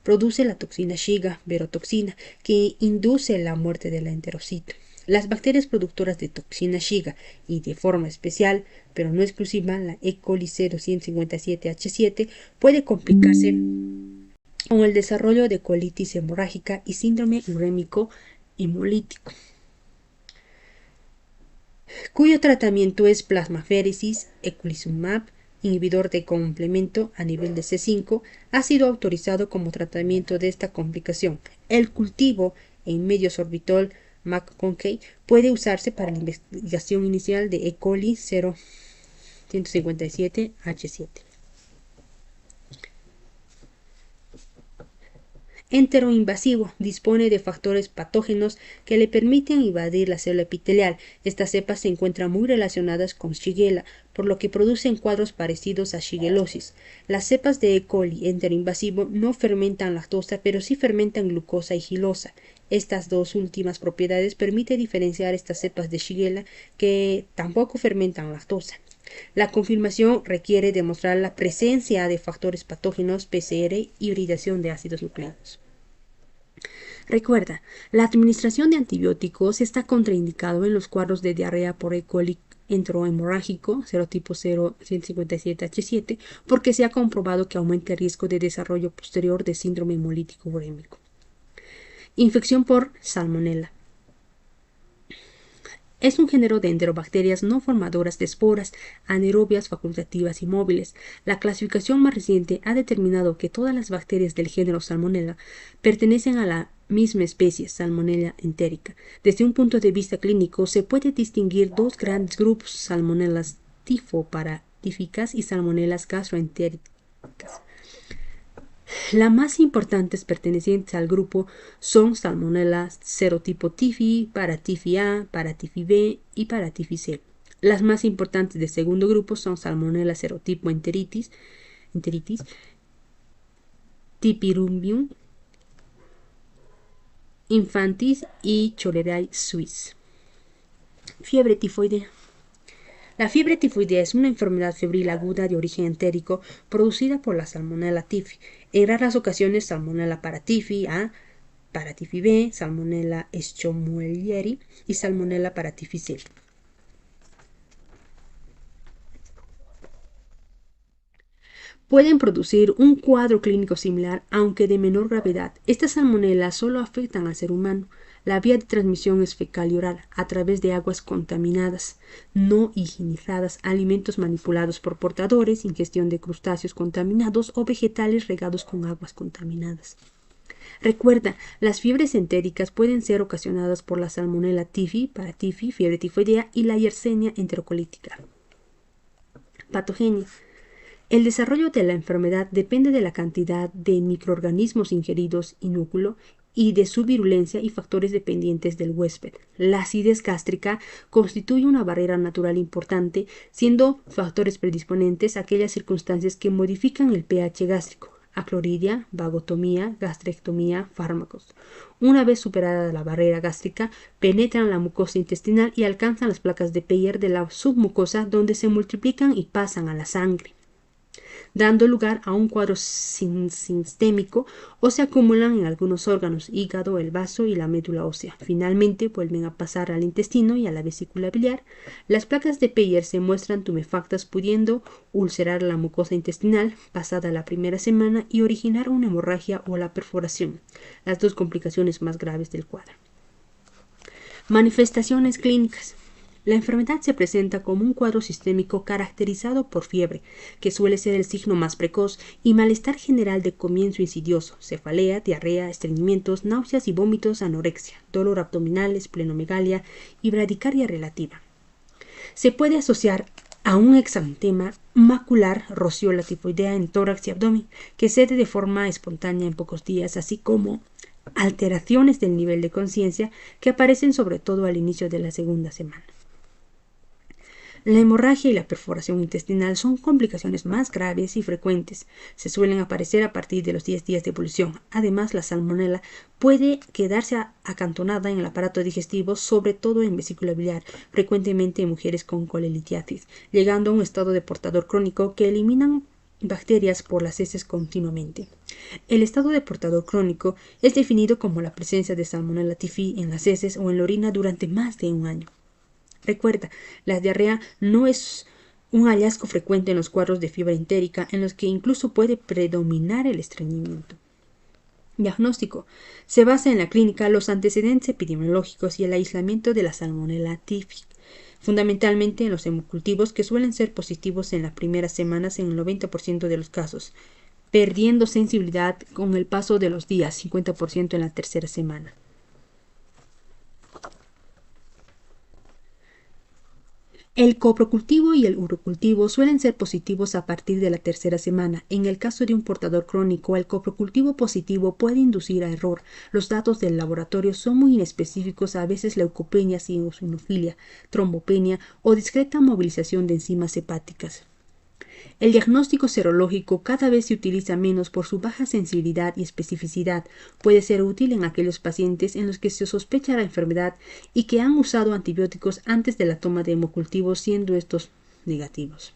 Produce la toxina Shiga, verotoxina, que induce la muerte del enterocito. Las bacterias productoras de toxina Shiga y de forma especial, pero no exclusiva, la E. coli 0157H7 puede complicarse con el desarrollo de colitis hemorrágica y síndrome urémico hemolítico, cuyo tratamiento es plasmaféresis, eculizumab, inhibidor de complemento a nivel de C5, ha sido autorizado como tratamiento de esta complicación. El cultivo en medio sorbitol McConkey puede usarse para la investigación inicial de E. coli 0157H7. Enteroinvasivo. Dispone de factores patógenos que le permiten invadir la célula epitelial. Estas cepas se encuentran muy relacionadas con Shigella, por lo que producen cuadros parecidos a shigellosis. Las cepas de E. coli enteroinvasivo no fermentan lactosa, pero sí fermentan glucosa y gilosa. Estas dos últimas propiedades permiten diferenciar estas cepas de Shigella que tampoco fermentan lactosa. La confirmación requiere demostrar la presencia de factores patógenos, PCR, hibridación de ácidos nucleicos. Recuerda, la administración de antibióticos está contraindicado en los cuadros de diarrea por E. coli enterohemorrágico, serotipo 0157H7, porque se ha comprobado que aumenta el riesgo de desarrollo posterior de síndrome hemolítico urémico. Infección por salmonela. Es un género de enterobacterias no formadoras de esporas, anaerobias facultativas y móviles. La clasificación más reciente ha determinado que todas las bacterias del género Salmonella pertenecen a la misma especie, Salmonella entérica. Desde un punto de vista clínico, se puede distinguir dos grandes grupos: Salmonellas tifo-paratíficas y Salmonellas gastroentéricas. Las más importantes pertenecientes al grupo son Salmonella serotipo tifi, paratifi A, paratifi B y paratifi C. Las más importantes del segundo grupo son Salmonella serotipo enteritis, Tipirumbium infantis y Cholerae suis. Fiebre tifoidea. La fiebre tifoidea es una enfermedad febril aguda de origen entérico producida por la Salmonella typhi. En raras ocasiones Salmonella paratyphi A, paratyphi B, Salmonella escherichia y Salmonella paratyphi C. Pueden producir un cuadro clínico similar, aunque de menor gravedad. Estas salmonelas solo afectan al ser humano. La vía de transmisión es fecal y oral, a través de aguas contaminadas, no higienizadas, alimentos manipulados por portadores, ingestión de crustáceos contaminados o vegetales regados con aguas contaminadas. Recuerda, las fiebres entéricas pueden ser ocasionadas por la Salmonella typhi, paratyphi, fiebre tifoidea y la Yersinia enterocolítica. Patogenia. El desarrollo de la enfermedad depende de la cantidad de microorganismos ingeridos, inúculo, y de su virulencia y factores dependientes del huésped. La acidez gástrica constituye una barrera natural importante, siendo factores predisponentes aquellas circunstancias que modifican el pH gástrico: acloridia, vagotomía, gastrectomía, fármacos. Una vez superada la barrera gástrica, penetran la mucosa intestinal y alcanzan las placas de Peyer de la submucosa, donde se multiplican y pasan a la sangre, dando lugar a un cuadro sistémico, o se acumulan en algunos órganos: hígado, el vaso y la médula ósea. Finalmente vuelven a pasar al intestino y a la vesícula biliar. Las placas de Peyer se muestran tumefactas, pudiendo ulcerar la mucosa intestinal pasada la primera semana y originar una hemorragia o la perforación, las dos complicaciones más graves del cuadro. Manifestaciones clínicas. La enfermedad se presenta como un cuadro sistémico caracterizado por fiebre, que suele ser el signo más precoz, y malestar general de comienzo insidioso: cefalea, diarrea, estreñimientos, náuseas y vómitos, anorexia, dolor abdominal, esplenomegalia y bradicardia relativa. Se puede asociar a un exantema macular, rociola tifoidea en tórax y abdomen, que cede de forma espontánea en pocos días, así como alteraciones del nivel de conciencia que aparecen sobre todo al inicio de la segunda semana. La hemorragia y la perforación intestinal son complicaciones más graves y frecuentes. Se suelen aparecer a partir de los 10 días de evolución. Además, la salmonela puede quedarse acantonada en el aparato digestivo, sobre todo en vesícula biliar, frecuentemente en mujeres con colelitiasis, llegando a un estado de portador crónico que eliminan bacterias por las heces continuamente. El estado de portador crónico es definido como la presencia de Salmonella typhi en las heces o en la orina durante más de un año. Recuerda, la diarrea no es un hallazgo frecuente en los cuadros de fiebre entérica, en los que incluso puede predominar el estreñimiento. Diagnóstico. Se basa en la clínica, los antecedentes epidemiológicos y el aislamiento de la Salmonella typhi, fundamentalmente en los hemocultivos, que suelen ser positivos en las primeras semanas en el 90% de los casos, perdiendo sensibilidad con el paso de los días, 50% en la tercera semana. El coprocultivo y el urocultivo suelen ser positivos a partir de la tercera semana. En el caso de un portador crónico, el coprocultivo positivo puede inducir a error. Los datos del laboratorio son muy inespecíficos, a veces leucopenia, eosinofilia, trombopenia o discreta movilización de enzimas hepáticas. El diagnóstico serológico cada vez se utiliza menos por su baja sensibilidad y especificidad. Puede ser útil en aquellos pacientes en los que se sospecha la enfermedad y que han usado antibióticos antes de la toma de hemocultivos, siendo estos negativos.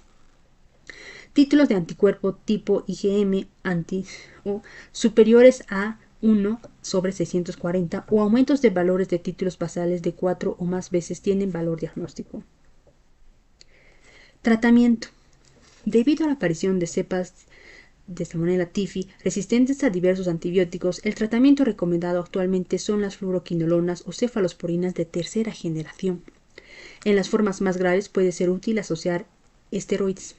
Títulos de anticuerpo tipo IgM o superiores a 1/640 o aumentos de valores de títulos basales de 4 o más veces tienen valor diagnóstico. Tratamiento. Debido a la aparición de cepas de Salmonella typhi resistentes a diversos antibióticos, el tratamiento recomendado actualmente son las fluoroquinolonas o cefalosporinas de tercera generación. En las formas más graves puede ser útil asociar esteroides.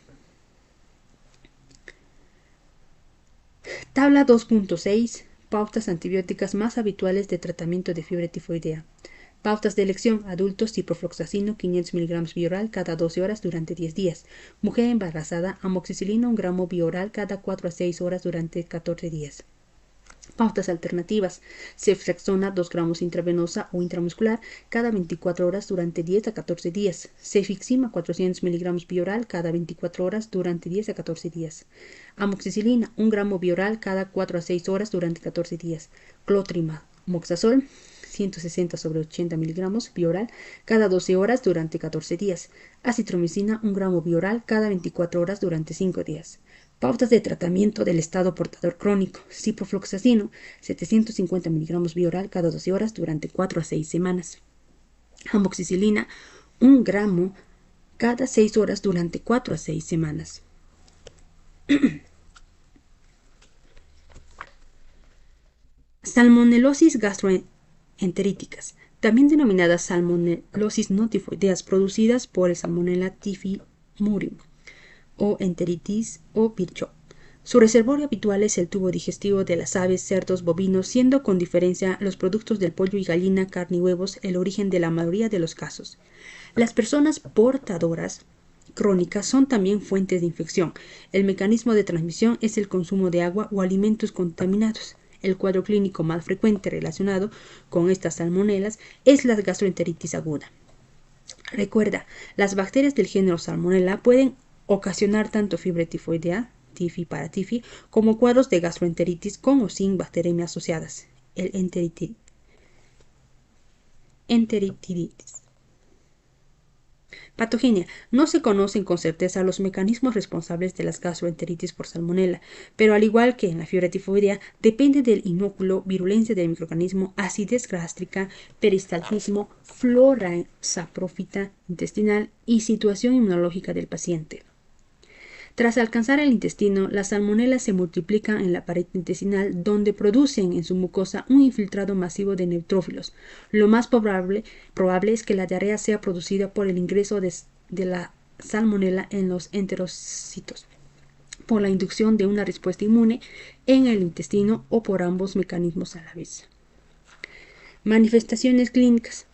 Tabla 2.6. Pautas antibióticas más habituales de tratamiento de fiebre tifoidea. Pautas de elección: adultos, ciprofloxacino 500 mg bioral cada 12 horas durante 10 días. Mujer embarazada, amoxicilina 1 gramo bioral cada 4 a 6 horas durante 14 días. Pautas alternativas: ceftriaxona 2 gramos intravenosa o intramuscular cada 24 horas durante 10 a 14 días. Cefixima 400 mg bioral cada 24 horas durante 10 a 14 días. Amoxicilina 1 gramo bioral cada 4 a 6 horas durante 14 días. Clotrimazol 160 sobre 80 miligramos vía oral cada 12 horas durante 14 días. Acitromicina 1 gramo vía oral cada 24 horas durante 5 días. Pautas de tratamiento del estado portador crónico. Ciprofloxacino 750 miligramos vía oral cada 12 horas durante 4 a 6 semanas. Amoxicilina 1 gramo cada 6 horas durante 4 a 6 semanas. Salmonelosis gastroenteríticas, también denominadas salmonelosis no tifoideas, producidas por el Salmonella typhimurium o enteritis o Virchow. Su reservorio habitual es el tubo digestivo de las aves, cerdos, bovinos, siendo con diferencia los productos del pollo y gallina, carne y huevos el origen de la mayoría de los casos. Las personas portadoras crónicas son también fuentes de infección. El mecanismo de transmisión es el consumo de agua o alimentos contaminados. El cuadro clínico más frecuente relacionado con estas salmonelas es la gastroenteritis aguda. Recuerda, las bacterias del género Salmonella pueden ocasionar tanto fiebre tifoidea, tifi para tifi, como cuadros de gastroenteritis con o sin bacteremia asociadas, el enteritidis. Patogenia. No se conocen con certeza los mecanismos responsables de las gastroenteritis por salmonela, pero al igual que en la fiebre tifoidea, depende del inóculo, virulencia del microorganismo, acidez gástrica, peristaltismo, flora saprófita intestinal y situación inmunológica del paciente. Tras alcanzar el intestino, las salmonelas se multiplican en la pared intestinal, donde producen en su mucosa un infiltrado masivo de neutrófilos. Lo más probable es que la diarrea sea producida por el ingreso de la salmonela en los enterocitos, por la inducción de una respuesta inmune en el intestino o por ambos mecanismos a la vez. Manifestaciones clínicas.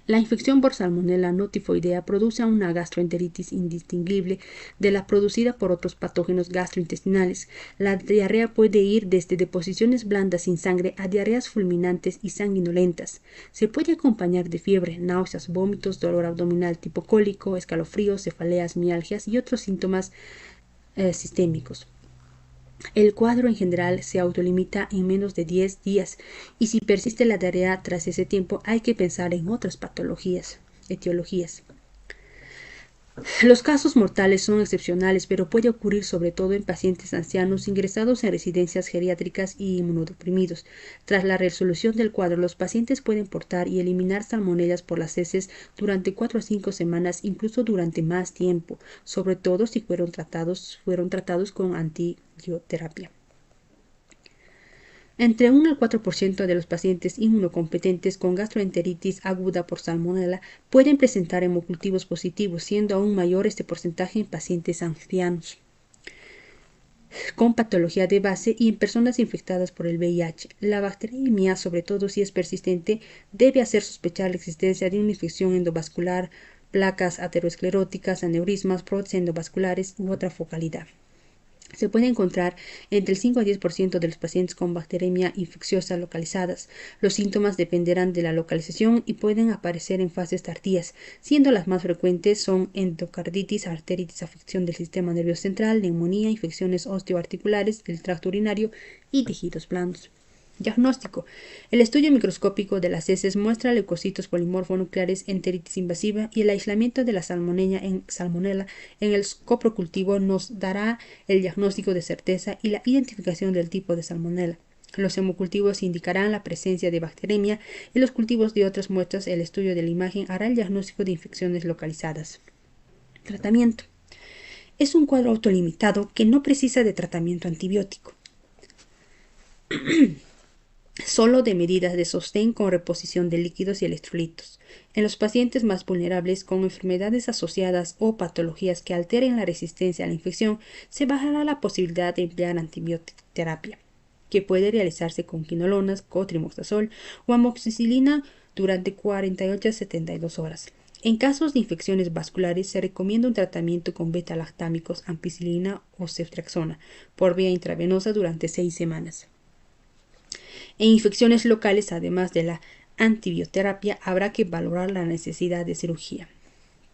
La infección por salmonella no tifoidea produce una gastroenteritis indistinguible de la producida por otros patógenos gastrointestinales. La diarrea puede ir desde deposiciones blandas sin sangre a diarreas fulminantes y sanguinolentas. Se puede acompañar de fiebre, náuseas, vómitos, dolor abdominal tipo cólico, escalofríos, cefaleas, mialgias y otros síntomas sistémicos. El cuadro en general se autolimita en menos de 10 días y si persiste la diarrea tras ese tiempo hay que pensar en otras etiologías. Los casos mortales son excepcionales, pero puede ocurrir sobre todo en pacientes ancianos ingresados en residencias geriátricas y inmunodeprimidos. Tras la resolución del cuadro, los pacientes pueden portar y eliminar salmonellas por las heces durante 4 a 5 semanas, incluso durante más tiempo, sobre todo si fueron tratados con antibioterapia. Entre 1 al 4% de los pacientes inmunocompetentes con gastroenteritis aguda por salmonella pueden presentar hemocultivos positivos, siendo aún mayor este porcentaje en pacientes ancianos con patología de base y en personas infectadas por el VIH. La bacteriemia, sobre todo si es persistente, debe hacer sospechar la existencia de una infección endovascular, placas ateroscleróticas, aneurismas, prótesis endovasculares u otra focalidad. Se puede encontrar entre el 5 a 10% de los pacientes con bacteriemia infecciosa localizadas. Los síntomas dependerán de la localización y pueden aparecer en fases tardías, siendo las más frecuentes son endocarditis, arteritis, afección del sistema nervioso central, neumonía, infecciones osteoarticulares del tracto urinario y tejidos blandos. Diagnóstico. El estudio microscópico de las heces muestra leucocitos polimorfonucleares, enteritis invasiva y el aislamiento de la salmonella en el coprocultivo nos dará el diagnóstico de certeza y la identificación del tipo de salmonella. Los hemocultivos indicarán la presencia de bacteriemia y los cultivos de otras muestras. El estudio de la imagen hará el diagnóstico de infecciones localizadas. Tratamiento. Es un cuadro autolimitado que no precisa de tratamiento antibiótico. Solo de medidas de sostén con reposición de líquidos y electrolitos. En los pacientes más vulnerables con enfermedades asociadas o patologías que alteren la resistencia a la infección, se bajará la posibilidad de emplear antibioterapia, que puede realizarse con quinolonas, cotrimoxazol o amoxicilina durante 48 a 72 horas. En casos de infecciones vasculares se recomienda un tratamiento con beta-lactámicos, ampicilina o ceftriaxona por vía intravenosa durante 6 semanas. En infecciones locales, además de la antibioterapia, habrá que valorar la necesidad de cirugía.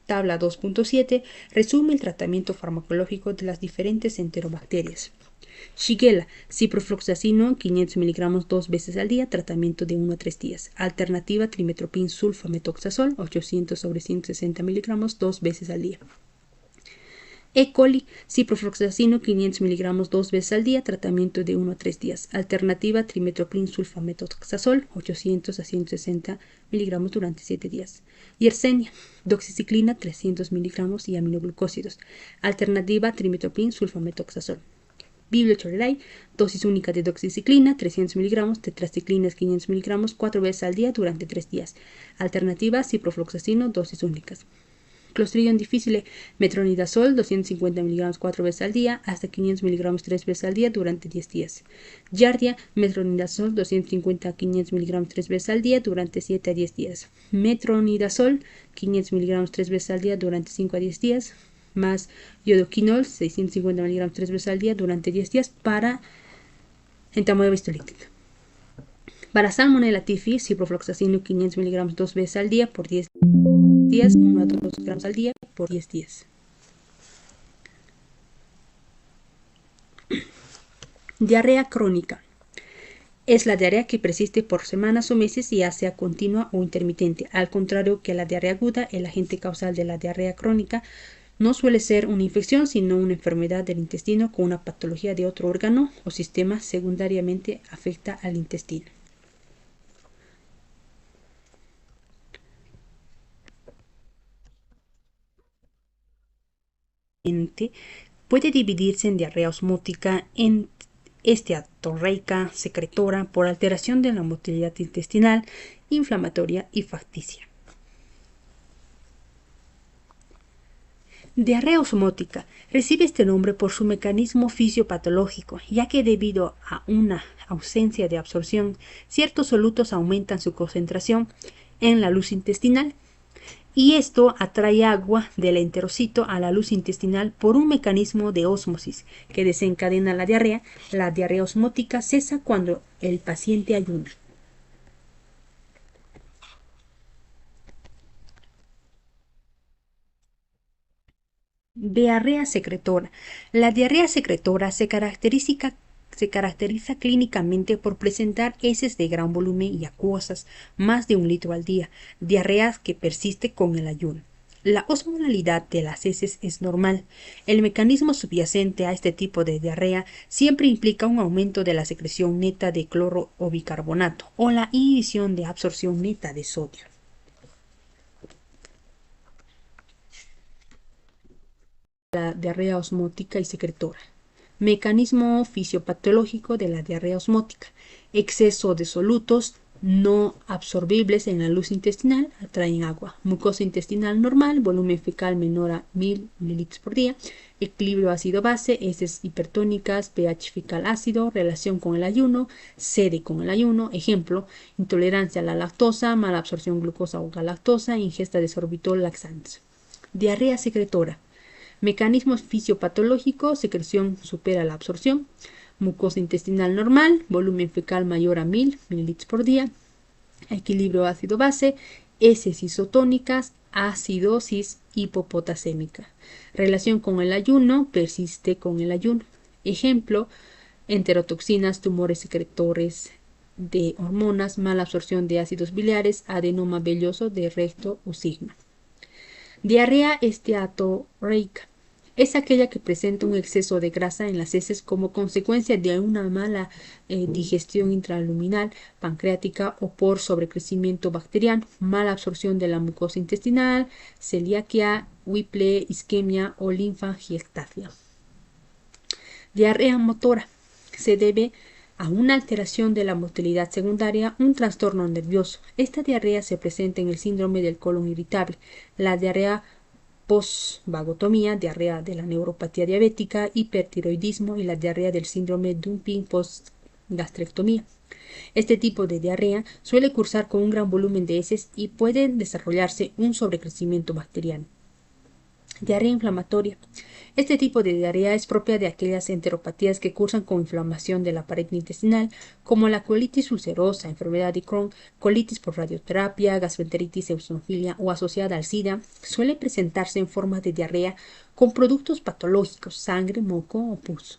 Tabla 2.7 resume el tratamiento farmacológico de las diferentes enterobacterias. Shigella, ciprofloxacino 500 miligramos 2 veces al día, tratamiento de 1 a 3 días. Alternativa, trimetoprim sulfametoxazol 800 sobre 160 miligramos 2 veces al día. E. coli, ciprofloxacino 500 miligramos 2 veces al día, tratamiento de 1 a 3 días. Alternativa, trimetoprim sulfametoxazol 800 a 160 miligramos durante 7 días. Yersinia, doxiciclina 300 miligramos y aminoglucósidos. Alternativa, trimetoprim sulfametoxazol. Bibliochoridae, dosis única de doxiciclina 300 miligramos, tetraciclinas 500 miligramos 4 veces al día durante 3 días. Alternativa, ciprofloxacino, dosis únicas. Clostridium difficile, metronidazol 250 miligramos 4 veces al día hasta 500 miligramos 3 veces al día durante 10 días. Giardia, metronidazol 250 a 500 miligramos 3 veces al día durante 7 a 10 días. Metronidazol 500 miligramos 3 veces al día durante 5 a 10 días. Más iodoquinol 650 miligramos 3 veces al día durante 10 días para entamoeba histolítica. Para Salmonella typhi, ciprofloxacino 500 miligramos 2 veces al día por 10 días, 1 a 2 gramos al día por 10 días. Diarrea crónica. Es la diarrea que persiste por semanas o meses y ya sea continua o intermitente. Al contrario que la diarrea aguda, el agente causal de la diarrea crónica no suele ser una infección, sino una enfermedad del intestino con una patología de otro órgano o sistema secundariamente afecta al intestino. Puede dividirse en diarrea osmótica, en esteatorreica, secretora, por alteración de la motilidad intestinal, inflamatoria y facticia. Diarrea osmótica recibe este nombre por su mecanismo fisiopatológico, ya que debido a una ausencia de absorción, ciertos solutos aumentan su concentración en la luz intestinal, y esto atrae agua del enterocito a la luz intestinal por un mecanismo de ósmosis que desencadena la diarrea. La diarrea osmótica cesa cuando el paciente ayuna. Diarrea secretora. La diarrea secretora se caracteriza clínicamente por presentar heces de gran volumen y acuosas, más de 1 litro al día, diarrea que persiste con el ayuno. La osmolalidad de las heces es normal. El mecanismo subyacente a este tipo de diarrea siempre implica un aumento de la secreción neta de cloro o bicarbonato o la inhibición de absorción neta de sodio. La diarrea osmótica y secretora. Mecanismo fisiopatológico de la diarrea osmótica. Exceso de solutos no absorbibles en la luz intestinal atraen agua. Mucosa intestinal normal, volumen fecal menor a 1000 mililitros por día. Equilibrio ácido-base, heces hipertónicas, pH fecal ácido, relación con el ayuno, sede con el ayuno. Ejemplo, intolerancia a la lactosa, mala absorción glucosa o galactosa, ingesta de sorbitol laxantes. Diarrea secretora. Mecanismos fisiopatológicos, secreción supera la absorción, mucosa intestinal normal, volumen fecal mayor a 1000 mililitros por día, equilibrio ácido-base, heces isotónicas, acidosis hipopotasémica. Relación con el ayuno, persiste con el ayuno. Ejemplo, enterotoxinas, tumores secretores de hormonas, mala absorción de ácidos biliares, adenoma velloso de recto o sigma. Diarrea esteatorreica. Es aquella que presenta un exceso de grasa en las heces como consecuencia de una mala digestión intraluminal, pancreática o por sobrecrecimiento bacteriano, mala absorción de la mucosa intestinal, celiaquia, Whipple, isquemia o linfangiectasia. Diarrea motora. Se debe a una alteración de la motilidad secundaria, un trastorno nervioso. Esta diarrea se presenta en el síndrome del colon irritable, la diarrea post-vagotomía, diarrea de la neuropatía diabética, hipertiroidismo y la diarrea del síndrome dumping post-gastrectomía. Este tipo de diarrea suele cursar con un gran volumen de heces y puede desarrollarse un sobrecrecimiento bacteriano. Diarrea inflamatoria. Este tipo de diarrea es propia de aquellas enteropatías que cursan con inflamación de la pared intestinal, como la colitis ulcerosa, enfermedad de Crohn, colitis por radioterapia, gastroenteritis, eosinofilia o asociada al SIDA. Suele presentarse en forma de diarrea con productos patológicos, sangre, moco o pus.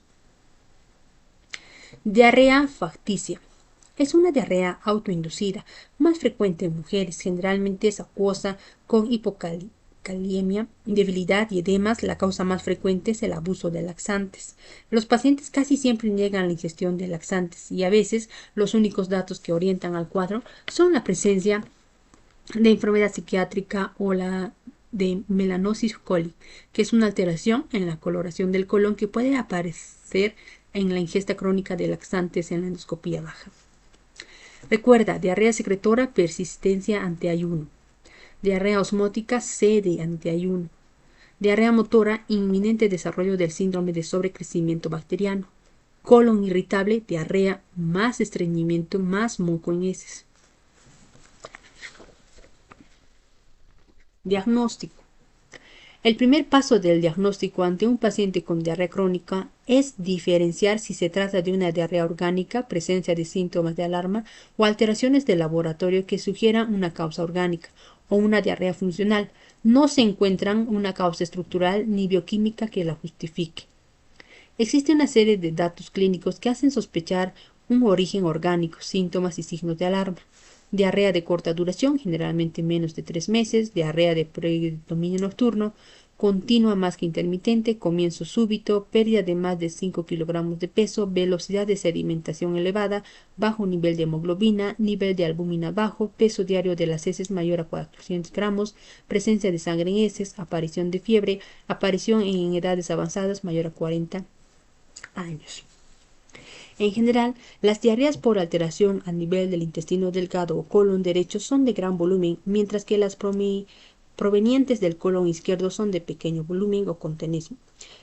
Diarrea facticia. Es una diarrea autoinducida, más frecuente en mujeres, generalmente es acuosa, con hipocaliemia, debilidad y edemas. La causa más frecuente es el abuso de laxantes. Los pacientes casi siempre niegan la ingestión de laxantes y a veces los únicos datos que orientan al cuadro son la presencia de enfermedad psiquiátrica o la de melanosis coli, que es una alteración en la coloración del colon que puede aparecer en la ingesta crónica de laxantes en la endoscopía baja. Recuerda, diarrea secretora, persistencia ante ayuno. Diarrea osmótica, sede ante ayuno. Diarrea motora, inminente desarrollo del síndrome de sobrecrecimiento bacteriano. Colon irritable, diarrea, más estreñimiento, más moco en heces. Diagnóstico. El primer paso del diagnóstico ante un paciente con diarrea crónica es diferenciar si se trata de una diarrea orgánica, presencia de síntomas de alarma o alteraciones del laboratorio que sugieran una causa orgánica, o una diarrea funcional. No se encuentran una causa estructural ni bioquímica que la justifique. Existe una serie de datos clínicos que hacen sospechar un origen orgánico, síntomas y signos de alarma. Diarrea de corta duración, generalmente menos de 3 meses, diarrea de predominio nocturno, continua más que intermitente, comienzo súbito, pérdida de más de 5 kilogramos de peso, velocidad de sedimentación elevada, bajo nivel de hemoglobina, nivel de albúmina bajo, peso diario de las heces mayor a 400 gramos, presencia de sangre en heces, aparición de fiebre, aparición en edades avanzadas mayor a 40 años. En general, las diarreas por alteración a nivel del intestino delgado o colon derecho son de gran volumen, mientras que las provenientes del colon izquierdo son de pequeño volumen o con tenesmo.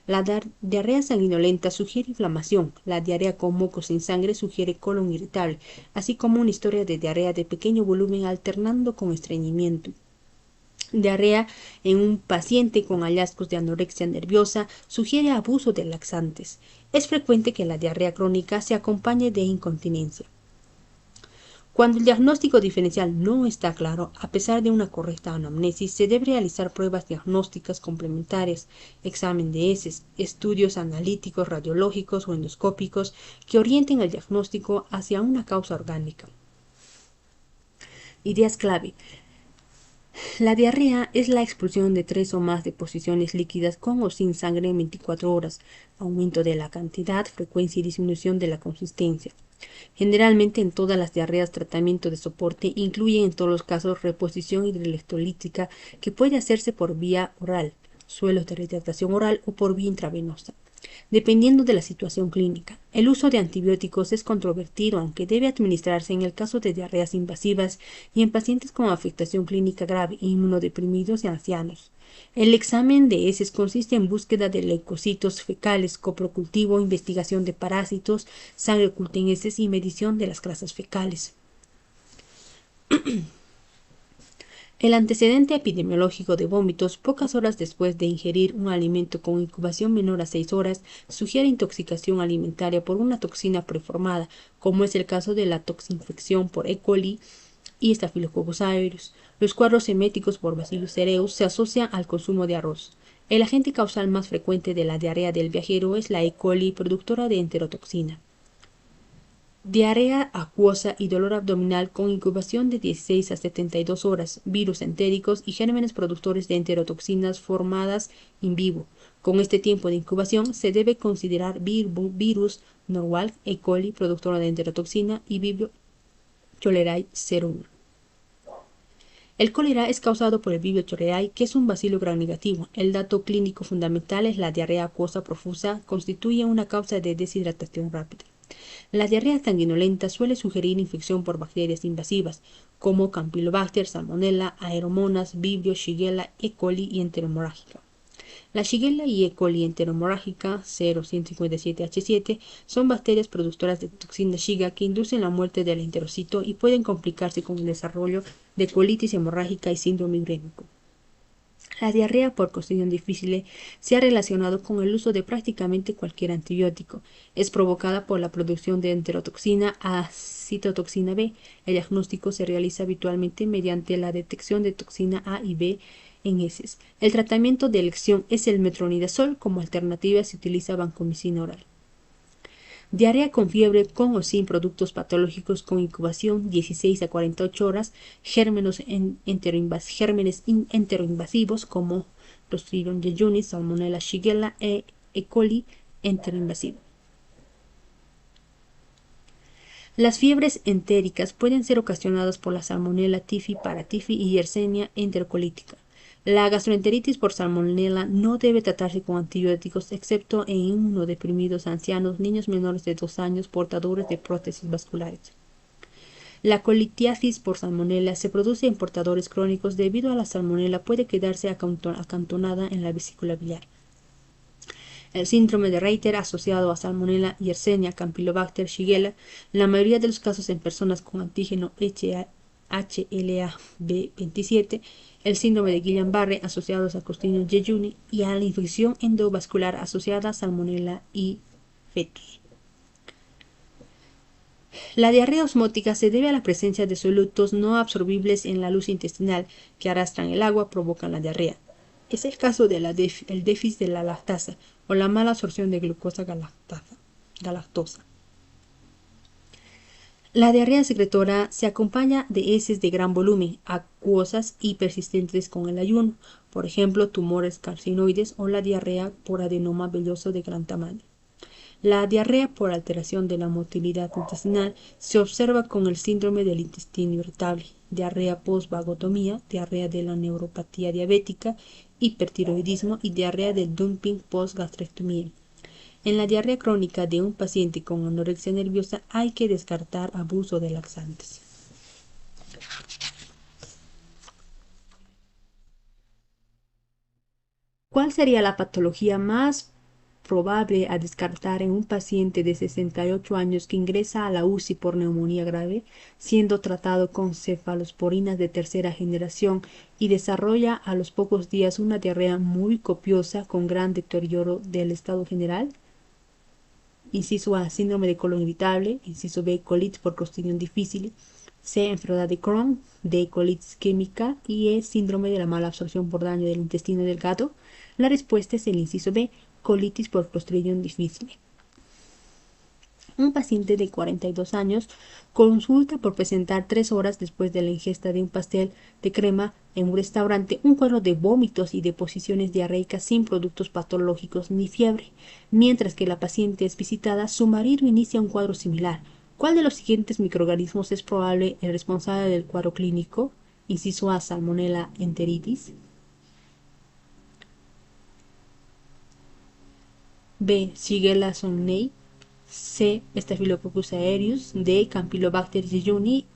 La diarrea sanguinolenta sugiere inflamación. La diarrea con moco sin sangre sugiere colon irritable, así como una historia de diarrea de pequeño volumen alternando con estreñimiento. Diarrea en un paciente con hallazgos de anorexia nerviosa sugiere abuso de laxantes. Es frecuente que la diarrea crónica se acompañe de incontinencia. Cuando el diagnóstico diferencial no está claro, a pesar de una correcta anamnesis, se debe realizar pruebas diagnósticas complementarias, examen de heces, estudios analíticos, radiológicos o endoscópicos que orienten el diagnóstico hacia una causa orgánica. Ideas clave. La diarrea es la expulsión de 3 o más deposiciones líquidas con o sin sangre en 24 horas, aumento de la cantidad, frecuencia y disminución de la consistencia. Generalmente en todas las diarreas tratamiento de soporte incluye en todos los casos reposición hidroelectrolítica que puede hacerse por vía oral, suelos de rehidratación oral o por vía intravenosa, dependiendo de la situación clínica. El uso de antibióticos es controvertido, aunque debe administrarse en el caso de diarreas invasivas y en pacientes con afectación clínica grave, inmunodeprimidos y ancianos. El examen de heces consiste en búsqueda de leucocitos fecales, coprocultivo, investigación de parásitos, sangre oculta en heces y medición de las grasas fecales. El antecedente epidemiológico de vómitos pocas horas después de ingerir un alimento con incubación menor a 6 horas sugiere intoxicación alimentaria por una toxina preformada, como es el caso de la toxinfección por E. coli y Staphylococcus aureus. Los cuadros eméticos por Bacillus cereus se asocian al consumo de arroz. El agente causal más frecuente de la diarrea del viajero es la E. coli, productora de enterotoxina. Diarrea acuosa y dolor abdominal con incubación de 16 a 72 horas, virus entéricos y gérmenes productores de enterotoxinas formadas in vivo. Con este tiempo de incubación se debe considerar virus normal, E. coli, productora de enterotoxina, y Vibrio cholerae serum. El cólera es causado por el Vibrio cholerae, que es un bacilo gram negativo. El dato clínico fundamental es la diarrea acuosa profusa, constituye una causa de deshidratación rápida. La diarrea sanguinolenta suele sugerir infección por bacterias invasivas, como Campylobacter, Salmonella, Aeromonas, Vibrio, Shigella, E. coli y enteromorrágica. La Shigella y E. coli enteromorrágica 0,157H7 son bacterias productoras de toxina Shiga que inducen la muerte del enterocito y pueden complicarse con el desarrollo de colitis hemorrágica y síndrome urémico. La diarrea por Clostridium difficile se ha relacionado con el uso de prácticamente cualquier antibiótico. Es provocada por la producción de enterotoxina a citotoxina B. El diagnóstico se realiza habitualmente mediante la detección de toxina A y B en heces. El tratamiento de elección es el metronidazol. Como alternativa se utiliza vancomicina oral. Diarrea con fiebre con o sin productos patológicos con incubación 16 a 48 horas, gérmenes enteroinvasivos como Clostridium jejuni, Salmonella shigella e E. coli enteroinvasivo. Las fiebres entéricas pueden ser ocasionadas por la Salmonella typhi, paratyphi y Yersinia enterocolítica. La gastroenteritis por salmonella no debe tratarse con antibióticos, excepto en inmunodeprimidos ancianos, niños menores de 2 años, portadores de prótesis vasculares. La colitiasis por salmonella se produce en portadores crónicos debido a la salmonella puede quedarse acantonada en la vesícula biliar. El síndrome de Reiter asociado a Salmonella, Yersinia, Campylobacter, Shigella, la mayoría de los casos en personas con antígeno HLA-B27, el síndrome de Guillain-Barré asociados a Clostridium jejuni y a la infección endovascular asociada a Salmonella y fetus. La diarrea osmótica se debe a la presencia de solutos no absorbibles en la luz intestinal que arrastran el agua, provocan la diarrea. Es el caso del déficit de la lactasa o la mala absorción de glucosa galactosa. La diarrea secretora se acompaña de heces de gran volumen, acuosas y persistentes con el ayuno, por ejemplo, tumores carcinoides o la diarrea por adenoma velloso de gran tamaño. La diarrea por alteración de la motilidad intestinal se observa con el síndrome del intestino irritable, diarrea post-vagotomía, diarrea de la neuropatía diabética, hipertiroidismo y diarrea del dumping post-gastrectomía. En la diarrea crónica de un paciente con anorexia nerviosa hay que descartar abuso de laxantes. ¿Cuál sería la patología más probable a descartar en un paciente de 68 años que ingresa a la UCI por neumonía grave, siendo tratado con cefalosporinas de tercera generación y desarrolla a los pocos días una diarrea muy copiosa con gran deterioro del estado general? Inciso A, síndrome de colon irritable. Inciso B, colitis por Clostridium difficile. C, enfermedad de Crohn. D, colitis isquémica. Y E, síndrome de la mala absorción por daño del intestino delgado. La respuesta es el inciso B, colitis por Clostridium difficile. Un paciente de 42 años consulta por presentar 3 horas después de la ingesta de un pastel de crema en un restaurante un cuadro de vómitos y deposiciones diarreicas sin productos patológicos ni fiebre. Mientras que la paciente es visitada, su marido inicia un cuadro similar. ¿Cuál de los siguientes microorganismos es probable el responsable del cuadro clínico? Inciso A, Salmonella enteritis. B, Shigella sonnei. C, Staphylococcus aureus. D, Campylobacter jejuni.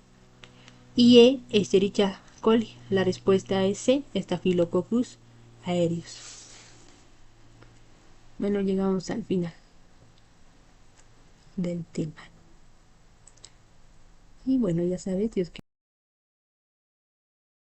Y E, Escherichia coli. La respuesta es C, Staphylococcus aureus. Bueno, llegamos al final del tema. Y bueno, ya sabes, Dios